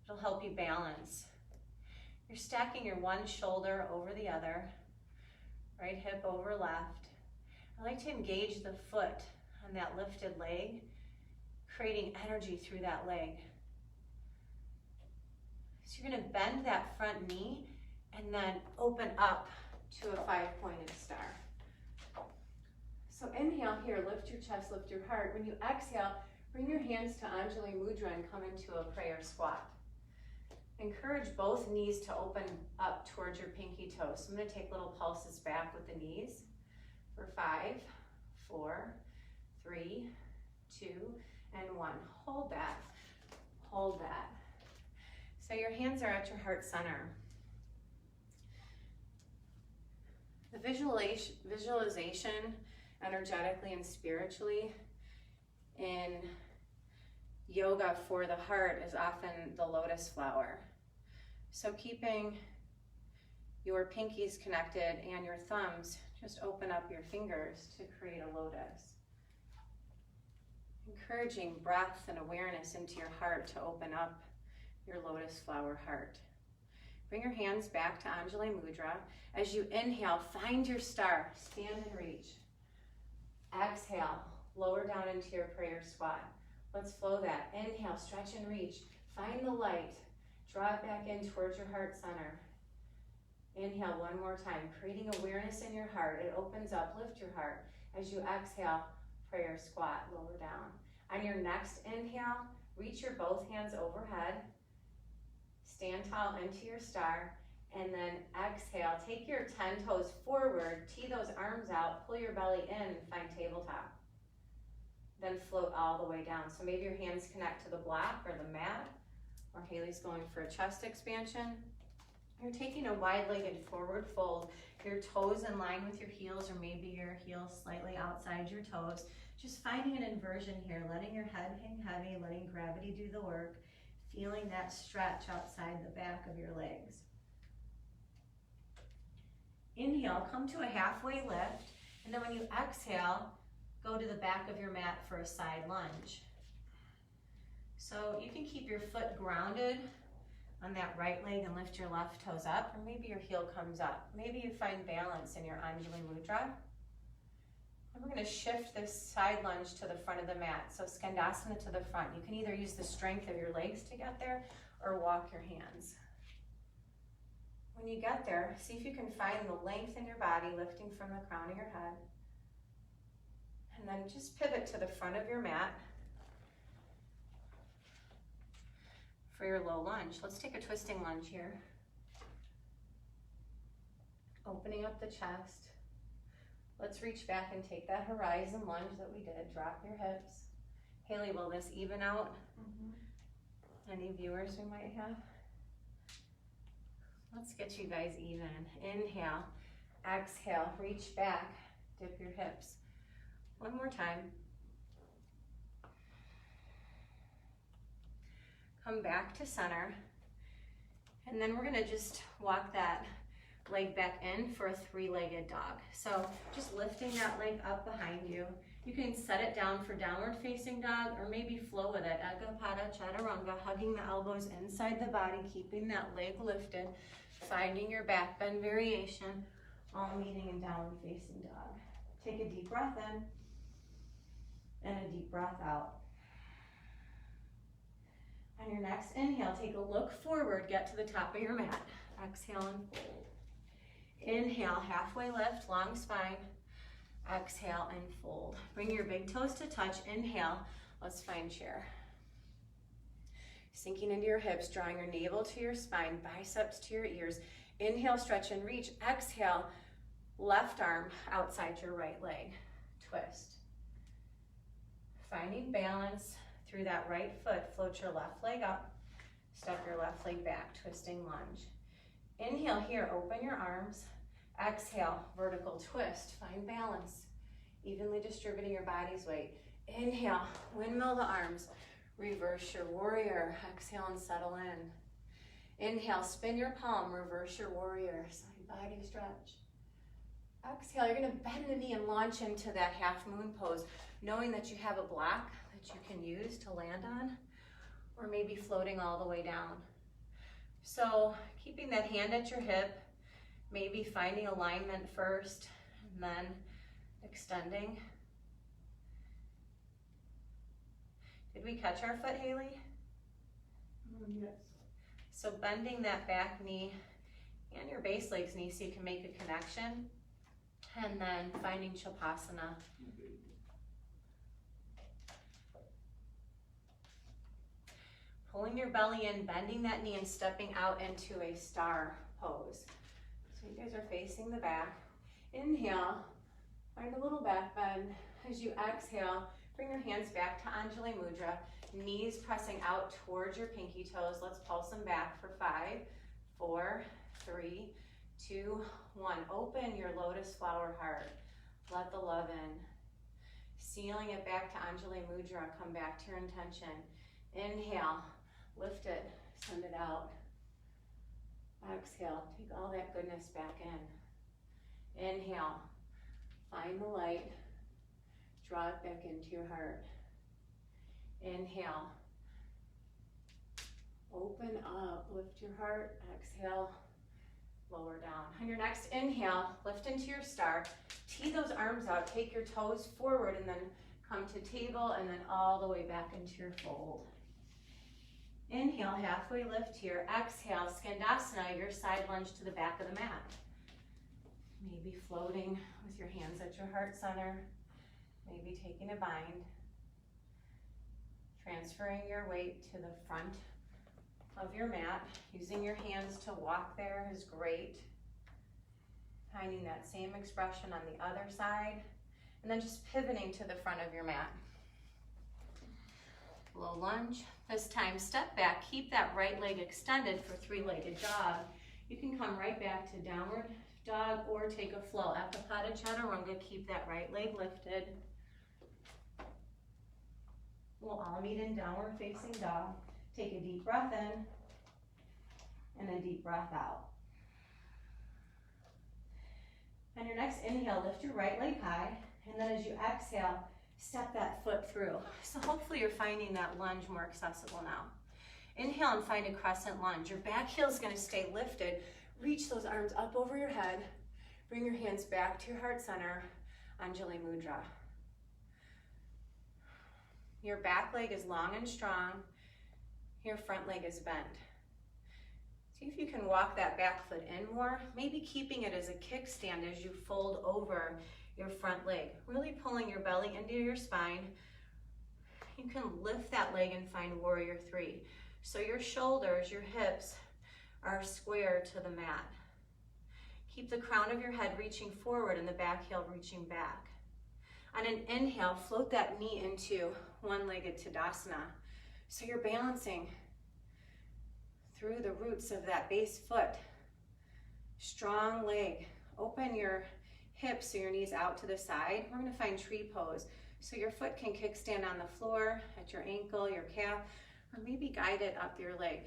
Speaker 1: it'll help you balance. You're stacking your one shoulder over the other, right hip over left. I like to engage the foot on that lifted leg, creating energy through that leg. So you're gonna bend that front knee and then open up to a 5-pointed star. So inhale here, lift your chest, lift your heart. When you exhale, bring your hands to Anjali mudra and come into a prayer squat. Encourage both knees to open up towards your pinky toes. So I'm gonna take little pulses back with the knees for 5, 4, 3, 2, and 1. Hold that, hold that. So your hands are at your heart center. The visualization, energetically and spiritually, in yoga for the heart is often the lotus flower. So keeping your pinkies connected and your thumbs, just open up your fingers to create a lotus. Encouraging breath and awareness into your heart to open up your lotus flower heart. Bring your hands back to Anjali mudra. As you inhale, find your star, stand and reach. Exhale, lower down into your prayer squat. Let's flow that. Inhale, stretch and reach. Find the light. Draw it back in towards your heart center. Inhale one more time, creating awareness in your heart. It opens up, lift your heart. As you exhale, prayer squat, lower down. On your next inhale, reach your both hands overhead. Stand tall into your star. And then exhale, take your 10 toes forward, tee those arms out, pull your belly in, and find tabletop. Then float all the way down. So maybe your hands connect to the block or the mat, or Haley's going for a chest expansion. You're taking a wide-legged forward fold, your toes in line with your heels, or maybe your heels slightly outside your toes. Just finding an inversion here, letting your head hang heavy, letting gravity do the work, feeling that stretch outside the back of your legs. Inhale, come to a halfway lift, and then when you exhale, go to the back of your mat for a side lunge. So you can keep your foot grounded on that right leg and lift your left toes up, or maybe your heel comes up. Maybe you find balance in your Anjali mudra. And we're gonna shift this side lunge to the front of the mat. So Skandasana to the front. You can either use the strength of your legs to get there or walk your hands. When you get there, see if you can find the length in your body, lifting from the crown of your head. And then just pivot to the front of your mat. for your low lunge. Let's take a twisting lunge here. Opening up the chest. Let's reach back and take that horizon lunge that we did. Drop your hips. Haley, will this even out? Any viewers we might have? Let's get you guys even. Inhale, exhale, reach back, dip your hips. One more time. Come back to center. And then we're gonna just walk that leg back in for a three-legged dog. So just lifting that leg up behind you. You can set it down for downward facing dog or maybe flow with it. Ekapada Chaturanga, hugging the elbows inside the body, keeping that leg lifted, finding your back bend variation, all meeting in downward facing dog. Take a deep breath in and a deep breath out. On your next inhale, take a look forward, get to the top of your mat. Exhale and fold. Inhale, halfway lift, long spine. Exhale and fold. Bring your big toes to touch. Inhale, let's find chair. Sinking into your hips, drawing your navel to your spine, biceps to your ears. Inhale, stretch and reach. Exhale, left arm outside your right leg. Twist. Finding balance through that right foot. Float your left leg up. Step your left leg back, twisting lunge. Inhale here, open your arms. Exhale, vertical twist, find balance. Evenly distributing your body's weight. Inhale, windmill the arms. Reverse your warrior. Exhale and settle in. Inhale, spin your palm, reverse your warrior. Side body stretch. Exhale, you're gonna bend the knee and launch into that half moon pose, knowing that you have a block that you can use to land on, or maybe floating all the way down. So keeping that hand at your hip, maybe finding alignment first and then extending. Did we catch our foot, Haley?
Speaker 2: Yes.
Speaker 1: So bending that back knee and your base leg's knee so you can make a connection, and then finding Shavasana. Pulling your belly in, bending that knee and stepping out into a star pose. So you guys are facing the back. Inhale, find a little back bend. As you exhale, bring your hands back to Anjali mudra. Knees pressing out towards your pinky toes. Let's pulse them back for 5, 4, 3, 2, 1. Open your lotus flower heart. Let the love in. Sealing it back to Anjali mudra. Come back to your intention. Inhale, lift it, send it out. Exhale, take all that goodness back in. Inhale, find the light, draw it back into your heart. Inhale, open up, lift your heart. Exhale, lower down. On your next inhale, lift into your star. Tee those arms out, take your toes forward, and then come to table, and then all the way back into your fold. Inhale, halfway lift here. Exhale, Skandasana, your side lunge to the back of the mat. Maybe floating with your hands at your heart center. Maybe taking a bind. Transferring your weight to the front of your mat. Using your hands to walk there is great. Finding that same expression on the other side. And then just pivoting to the front of your mat. Low lunge. This time, step back. Keep that right leg extended for three-legged dog. You can come right back to downward dog or take a flow. Ekapada Chaturanga, keep that right leg lifted. We'll all meet in downward facing dog. Take a deep breath in and a deep breath out. On your next inhale, lift your right leg high, and then as you exhale, step that foot through. So hopefully you're finding that lunge more accessible now. Inhale and find a crescent lunge. Your back heel is going to stay lifted. Reach those arms up over your head. Bring your hands back to your heart center. Anjali mudra. Your back leg is long and strong. Your front leg is bent. See if you can walk that back foot in more, maybe keeping it as a kickstand as you fold over your front leg, really pulling your belly into your spine. You can lift that leg and find warrior 3. So your shoulders, your hips are square to the mat. Keep the crown of your head reaching forward and the back heel reaching back. On an inhale, float that knee into one-legged Tadasana. So you're balancing through the roots of that base foot. Strong leg. Open your hips so your knees out to the side. We're going to find tree pose. So your foot can kickstand on the floor at your ankle, your calf, or maybe guide it up your leg.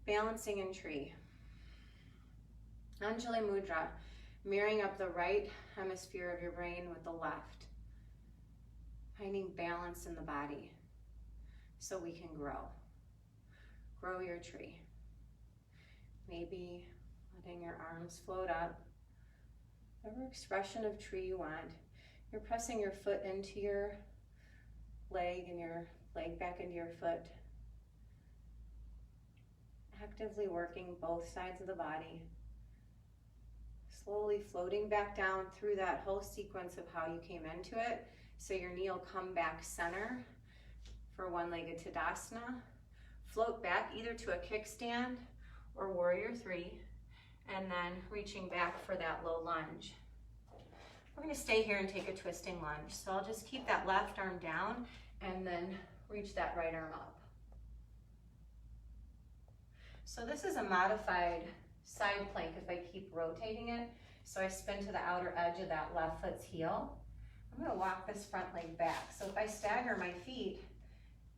Speaker 1: Balancing in tree. Anjali mudra, mirroring up the right hemisphere of your brain with the left. Finding balance in the body so we can grow. Grow your tree. Maybe letting your arms float up. Whatever expression of tree you want. You're pressing your foot into your leg and your leg back into your foot. Actively working both sides of the body. Slowly floating back down through that whole sequence of how you came into it. So your knee will come back center for one-legged Tadasana. Float back either to a kickstand or warrior three, and then reaching back for that low lunge. We're going to stay here and take a twisting lunge. So I'll just keep that left arm down and then reach that right arm up. So this is a modified side plank if I keep rotating it. So I spin to the outer edge of that left foot's heel. I'm going to walk this front leg back. So if I stagger my feet,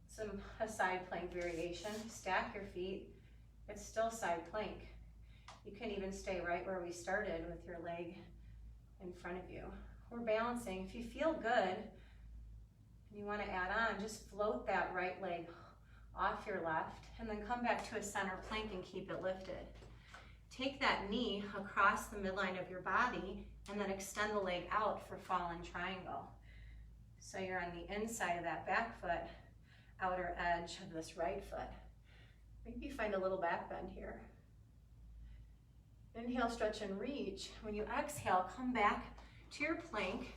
Speaker 1: it's a side plank variation. Stack your feet. It's still side plank. You can even stay right where we started with your leg in front of you. We're balancing. If you feel good and you want to add on, just float that right leg off your left and then come back to a center plank and keep it lifted. Take that knee across the midline of your body and then extend the leg out for fallen triangle. So you're on the inside of that back foot, outer edge of this right foot. Maybe find a little back bend here. Inhale, stretch and reach. When you exhale, come back to your plank,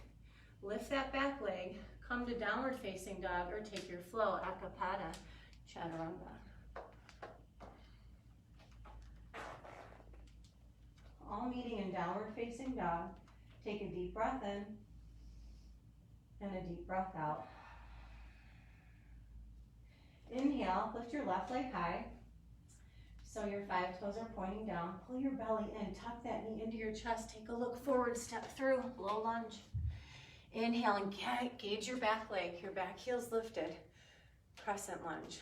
Speaker 1: lift that back leg, come to downward facing dog or take your flow, Akapada, Chaturanga. All meeting in downward facing dog. Take a deep breath in and a deep breath out. Inhale, lift your left leg high. So your 5 toes are pointing down. Pull your belly in, tuck that knee into your chest. Take a look forward, step through, low lunge. Inhale and gauge your back leg. Your back heel's lifted. Crescent lunge.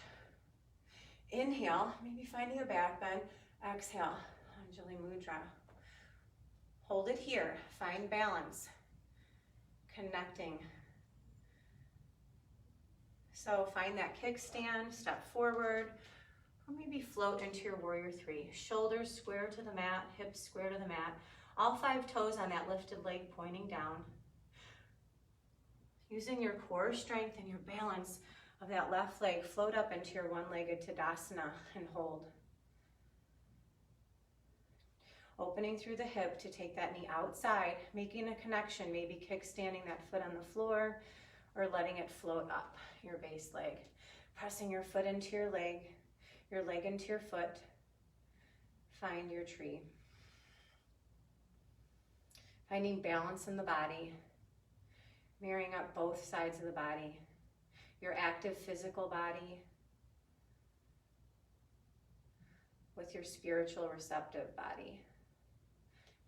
Speaker 1: Inhale, maybe finding a back bend. Exhale, Anjali mudra. Hold it here, find balance. Connecting. So find that kickstand, step forward, or maybe float into your warrior three. Shoulders square to the mat, hips square to the mat. All 5 toes on that lifted leg pointing down. Using your core strength and your balance of that left leg, float up into your one-legged Tadasana and hold. Opening through the hip to take that knee outside, making a connection, maybe kickstanding that foot on the floor or letting it float up your base leg. Pressing your foot into your leg into your foot. Find your tree. Finding balance in the body, mirroring up both sides of the body, your active physical body with your spiritual receptive body.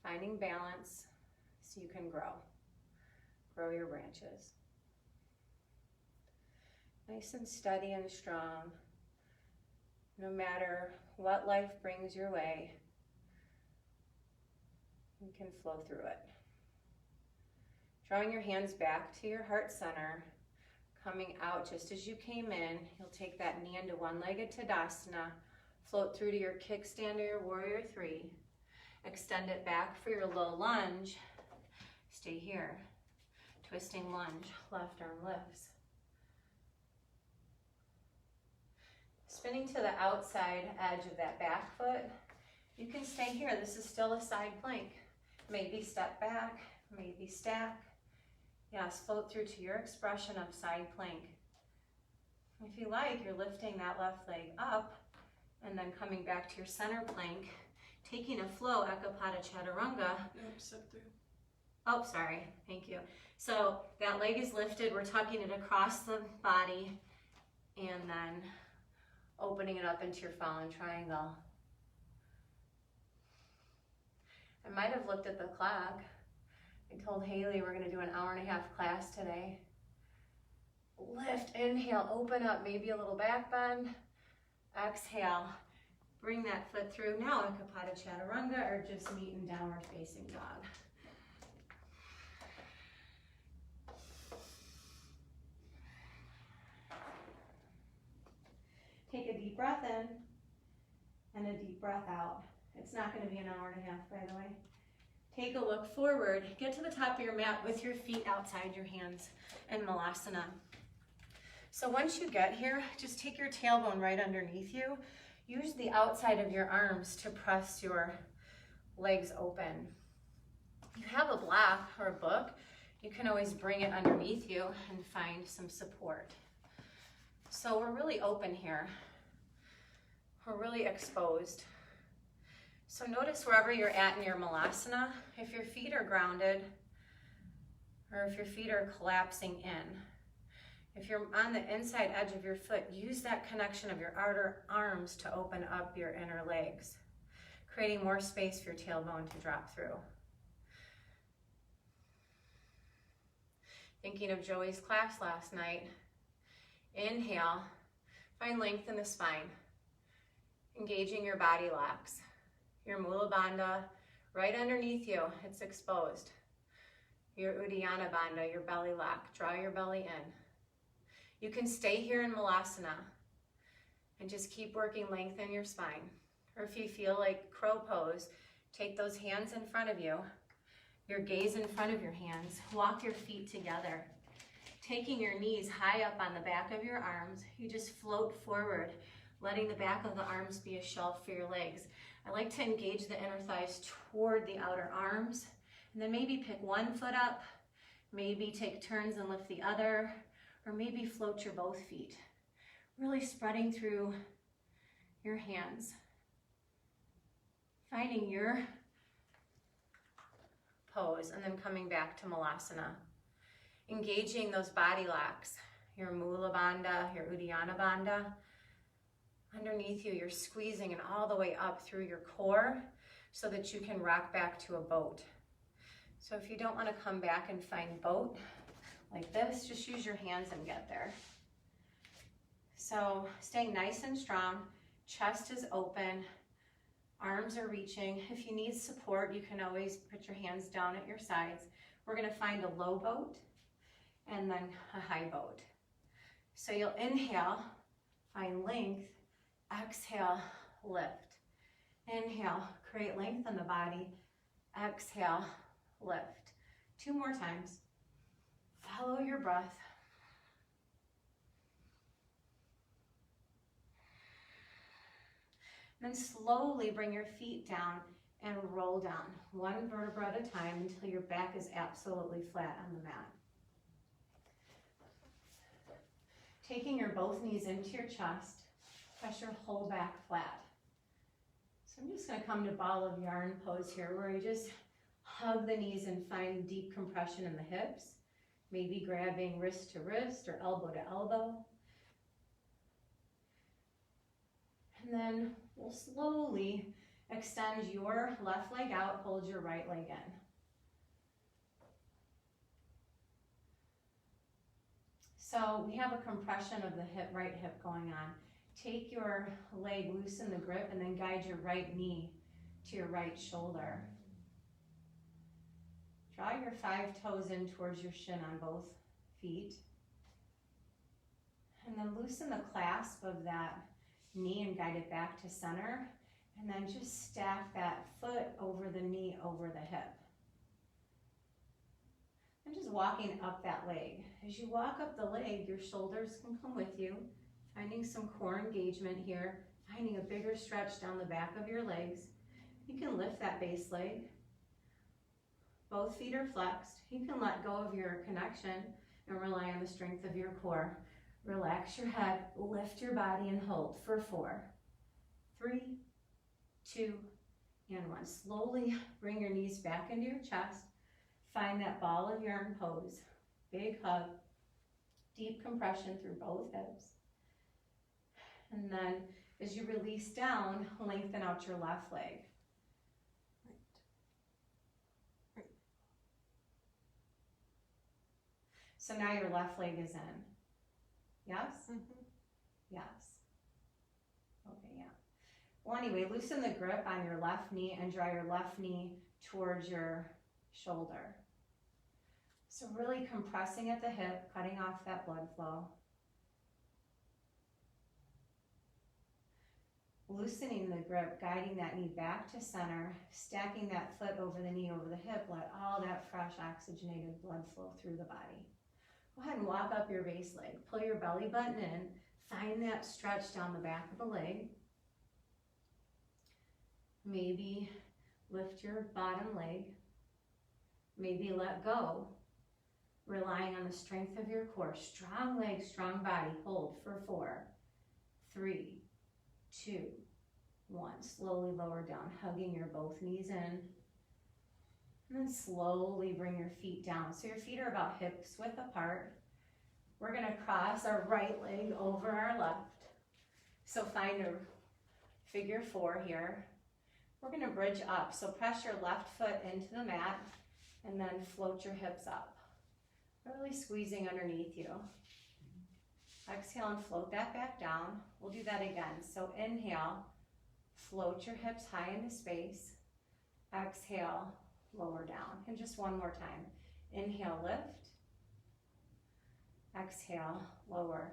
Speaker 1: Finding balance so you can grow your branches. Nice and steady and strong, no matter what life brings your way, you can flow through it. Drawing your hands back to your heart center, coming out just as you came in, you'll take that knee into one-legged Tadasana, float through to your kickstand or your warrior three, extend it back for your low lunge, stay here, twisting lunge, left arm lifts. Spinning to the outside edge of that back foot, you can stay here. This is still a side plank. Maybe step back, maybe stack. Yes, float through to your expression of side plank. If you like, you're lifting that left leg up and then coming back to your center plank, taking a flow, Ekapada Chaturanga.
Speaker 2: Yep, step through.
Speaker 1: Oh, sorry, thank you. So that leg is lifted, we're tucking it across the body and then opening it up into your fallen triangle. I might have looked at the clock. I told Haley we're gonna do an hour-and-a-half class today. Lift, inhale, open up, maybe a little back bend. Exhale, bring that foot through. Now Ekapada Chaturanga or just meet in downward facing dog. Take a deep breath in and a deep breath out. It's not going to be an hour-and-a-half, by the way. Take a look forward. Get to the top of your mat with your feet outside your hands in Malasana. So once you get here, just take your tailbone right underneath you. Use the outside of your arms to press your legs open. If you have a block or a book, you can always bring it underneath you and find some support. So we're really open here. We're really exposed. So notice wherever you're at in your Malasana, if your feet are grounded or if your feet are collapsing in. If you're on the inside edge of your foot, use that connection of your outer arms to open up your inner legs, creating more space for your tailbone to drop through. Thinking of Joey's class last night, inhale, find length in the spine, engaging your body locks. Your Mula Bandha right underneath you, it's exposed. Your Uddiyana Bandha, your belly lock, draw your belly in. You can stay here in Malasana and just keep working length in your spine. Or if you feel like crow pose, take those hands in front of you, your gaze in front of your hands, walk your feet together. Taking your knees high up on the back of your arms, you just float forward, letting the back of the arms be a shelf for your legs. I like to engage the inner thighs toward the outer arms, and then maybe pick one foot up, maybe take turns and lift the other, or maybe float your both feet. Really spreading through your hands. Finding your pose, and then coming back to Malasana. Engaging those body locks, your Mula Bandha, your Uddiyana Bandha. Underneath you, you're squeezing it all the way up through your core so that you can rock back to a boat. So if you don't want to come back and find boat like this, just use your hands and get there. So staying nice and strong, chest is open, arms are reaching. If you need support, you can always put your hands down at your sides. We're going to find a low boat and then a high boat. So you'll inhale, find length, exhale, lift. Inhale, create length in the body. Exhale, lift. 2 more times. Follow your breath. Then slowly bring your feet down and roll down, 1 vertebra at a time until your back is absolutely flat on the mat. Taking your both knees into your chest, press your whole back flat. So I'm just going to come to ball of yarn pose here, where you just hug the knees and find deep compression in the hips, maybe grabbing wrist to wrist or elbow to elbow. And then we'll slowly extend your left leg out, hold your right leg in. So we have a compression of the hip, right hip going on. Take your leg, loosen the grip, and then guide your right knee to your right shoulder. Draw your 5 toes in towards your shin on both feet. And then loosen the clasp of that knee and guide it back to center. And then just stack that foot over the knee, over the hip. And just walking up that leg. As you walk up the leg, your shoulders can come with you, finding some core engagement here, finding a bigger stretch down the back of your legs. You can lift that base leg. Both feet are flexed. You can let go of your connection and rely on the strength of your core. Relax your head, lift your body and hold for 4, 3, 2, and 1. Slowly bring your knees back into your chest. Find that ball of yarn pose. Big hug, deep compression through both hips. And then as you release down, lengthen out your left leg. So now your left leg is in. Yes?
Speaker 2: Mm-hmm.
Speaker 1: Yes. Okay, yeah. Well, anyway, loosen the grip on your left knee and draw your left knee towards your shoulder. So really compressing at the hip, cutting off that blood flow. Loosening the grip, guiding that knee back to center, stacking that foot over the knee, over the hip, let all that fresh oxygenated blood flow through the body. Go ahead and walk up your base leg. Pull your belly button in. Find that stretch down the back of the leg. Maybe lift your bottom leg. Maybe let go, relying on the strength of your core. Strong leg, strong body. Hold for 4, 3, 2, 1. Slowly lower down, hugging your both knees in. And then slowly bring your feet down. So your feet are about hips width apart. We're gonna cross our right leg over our left. So find a figure 4 here. We're gonna bridge up. So press your left foot into the mat and then float your hips up. Really squeezing underneath you. Exhale and float that back down. We'll do that again. So inhale, float your hips high into space. Exhale, lower down. And just one more time. Inhale, lift. Exhale, lower.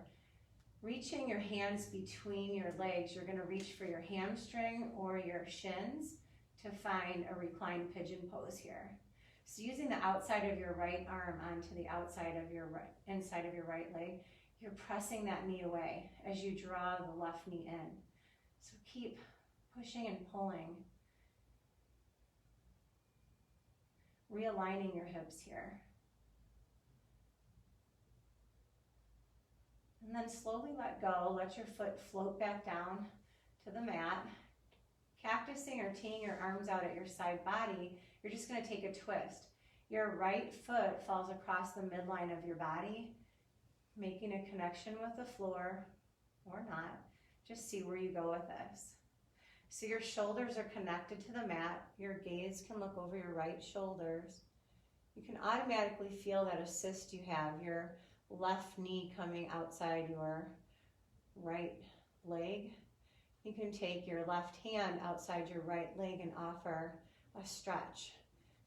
Speaker 1: Reaching your hands between your legs, you're going to reach for your hamstring or your shins to find a reclined pigeon pose here. So using the outside of your right arm onto the outside of your inside of your right leg, you're pressing that knee away as you draw the left knee in. So keep pushing and pulling. Realigning your hips here. And then slowly let go. Let your foot float back down to the mat. Cactusing or teeing your arms out at your side body, you're just going to take a twist. Your right foot falls across the midline of your body, making a connection with the floor or not. Just see where you go with this. So your shoulders are connected to the mat. Your gaze can look over your right shoulders. You can automatically feel that assist you have, your left knee coming outside your right leg. You can take your left hand outside your right leg and offer a stretch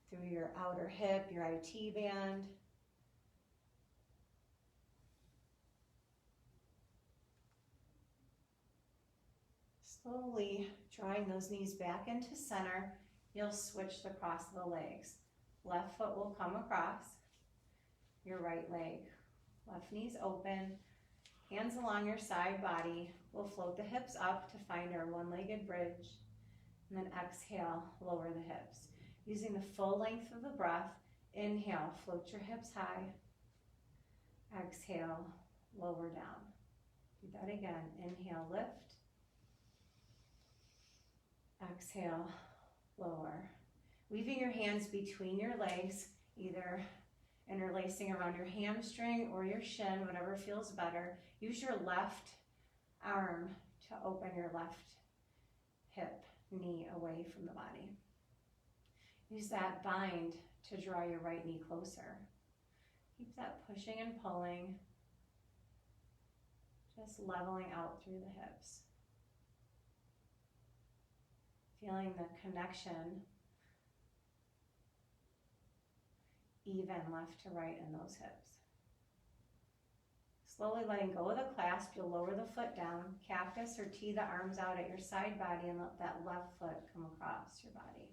Speaker 1: through your outer hip, your IT band. Slowly drawing those knees back into center, you'll switch the cross of the legs. Left foot will come across your right leg. Left knee's open, hands along your side body. We'll float the hips up to find our one-legged bridge. And then exhale, lower the hips. Using the full length of the breath, inhale, float your hips high. Exhale, lower down. Do that again. Inhale, lift. Exhale, lower. Weaving your hands between your legs, either interlacing around your hamstring or your shin, whatever feels better. Use your left arm to open your left hip, knee away from the body. Use that bind to draw your right knee closer. Keep that pushing and pulling, just leveling out through the hips. Feeling the connection even left to right in those hips. Slowly letting go of the clasp, you'll lower the foot down, cactus or tee the arms out at your side body and let that left foot come across your body.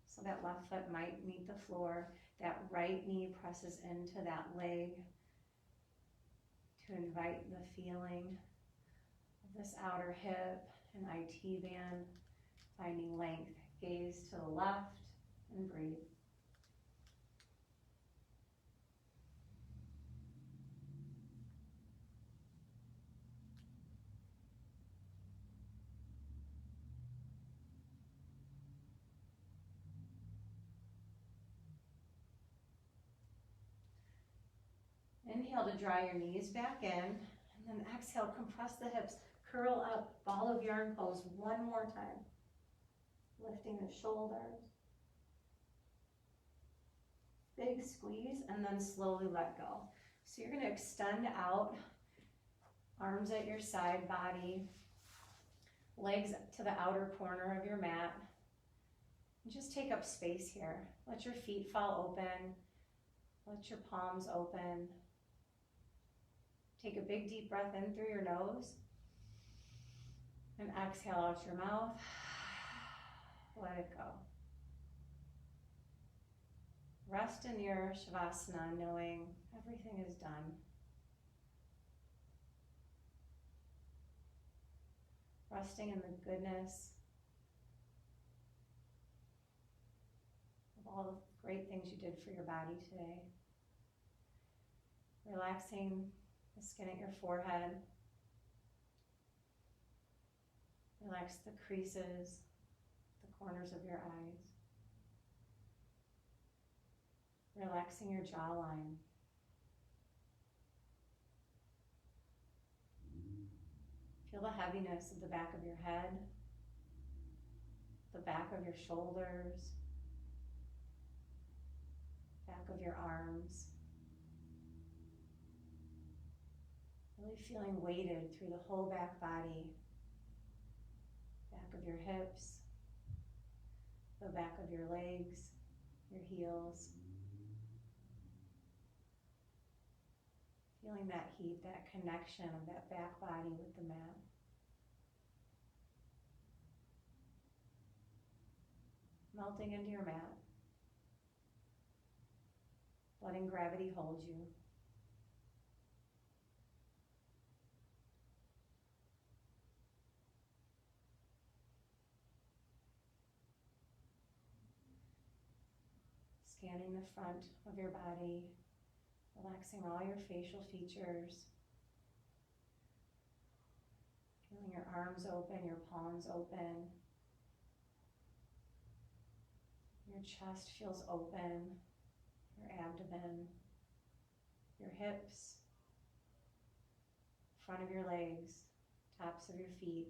Speaker 1: So that left foot might meet the floor, that right knee presses into that leg to invite the feeling of this outer hip and IT band, finding length. Gaze to the left and breathe. Inhale to draw your knees back in, and then exhale, compress the hips, curl up, ball of yarn pose one more time. Lifting the shoulders. Big squeeze, and then slowly let go. So you're gonna extend out, arms at your side, body, legs to the outer corner of your mat. And just take up space here. Let your feet fall open. Let your palms open. Take a big deep breath in through your nose. And exhale out your mouth. Let it go. Rest in your Shavasana knowing everything is done. Resting in the goodness of all the great things you did for your body today. Relaxing the skin at your forehead. Relax the creases, the corners of your eyes. Relaxing your jawline. Feel the heaviness of the back of your head, the back of your shoulders, back of your arms. Really feeling weighted through the whole back body, back of your hips, the back of your legs, your heels. Feeling that heat, that connection of that back body with the mat. Melting into your mat. Letting gravity hold you. Scanning the front of your body. Relaxing all your facial features. Feeling your arms open, your palms open. Your chest feels open, your abdomen, your hips, front of your legs, tops of your feet.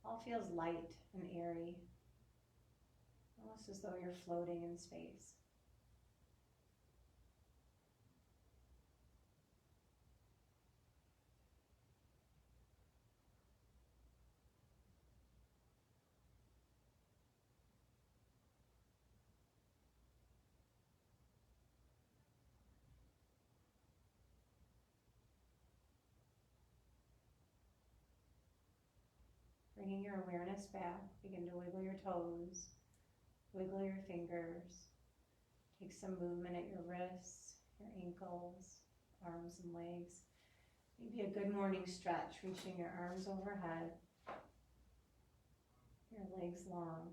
Speaker 1: All feels light and airy, almost as though you're floating in space. Bringing your awareness back, begin to wiggle your toes, wiggle your fingers, take some movement at your wrists, your ankles, arms and legs. Maybe a good morning stretch, reaching your arms overhead, your legs long.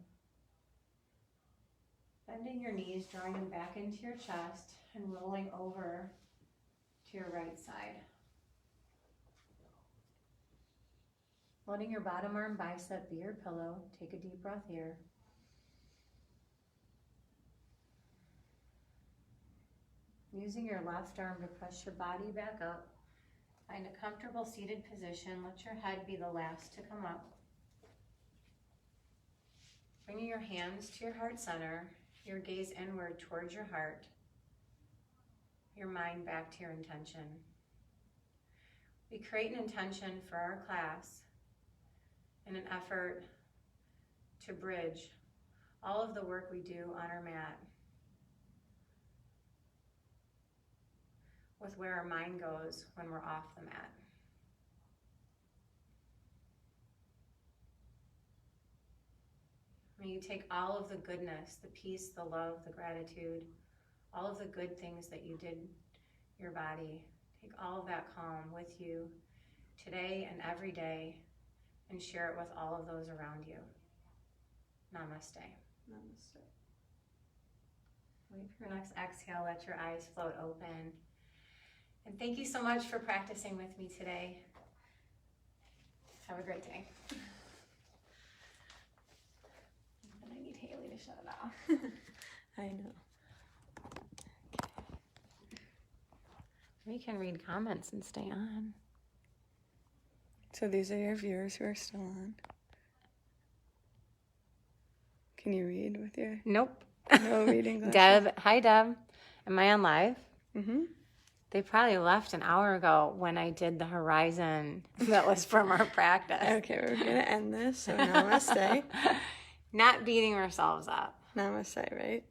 Speaker 1: Bending your knees, drawing them back into your chest and rolling over to your right side. Letting your bottom arm bicep be your pillow. Take a deep breath here. Using your left arm to press your body back up. Find a comfortable seated position. Let your head be the last to come up. Bringing your hands to your heart center, your gaze inward towards your heart, your mind back to your intention. We create an intention for our class in an effort to bridge all of the work we do on our mat with where our mind goes when we're off the mat. May you take all of the goodness, the peace, the love, the gratitude, all of the good things that you did your body, take all of that calm with you today and every day and share it with all of those around you. Namaste.
Speaker 2: Namaste.
Speaker 1: Wait for your next exhale, let your eyes float open. And thank you so much for practicing with me today. Have a great day. And I need Haley to shut it off.
Speaker 2: I know.
Speaker 1: We can read comments and stay on.
Speaker 2: So these are your viewers who are still on. Can you read with your...
Speaker 1: Nope.
Speaker 2: No reading glasses?
Speaker 1: Deb, hi Deb. Am I on live?
Speaker 2: Mm-hmm.
Speaker 1: They probably left an hour ago when I did the horizon that was from our practice.
Speaker 2: Okay, we're going to end this, so namaste.
Speaker 1: Not beating ourselves up.
Speaker 2: Namaste, right?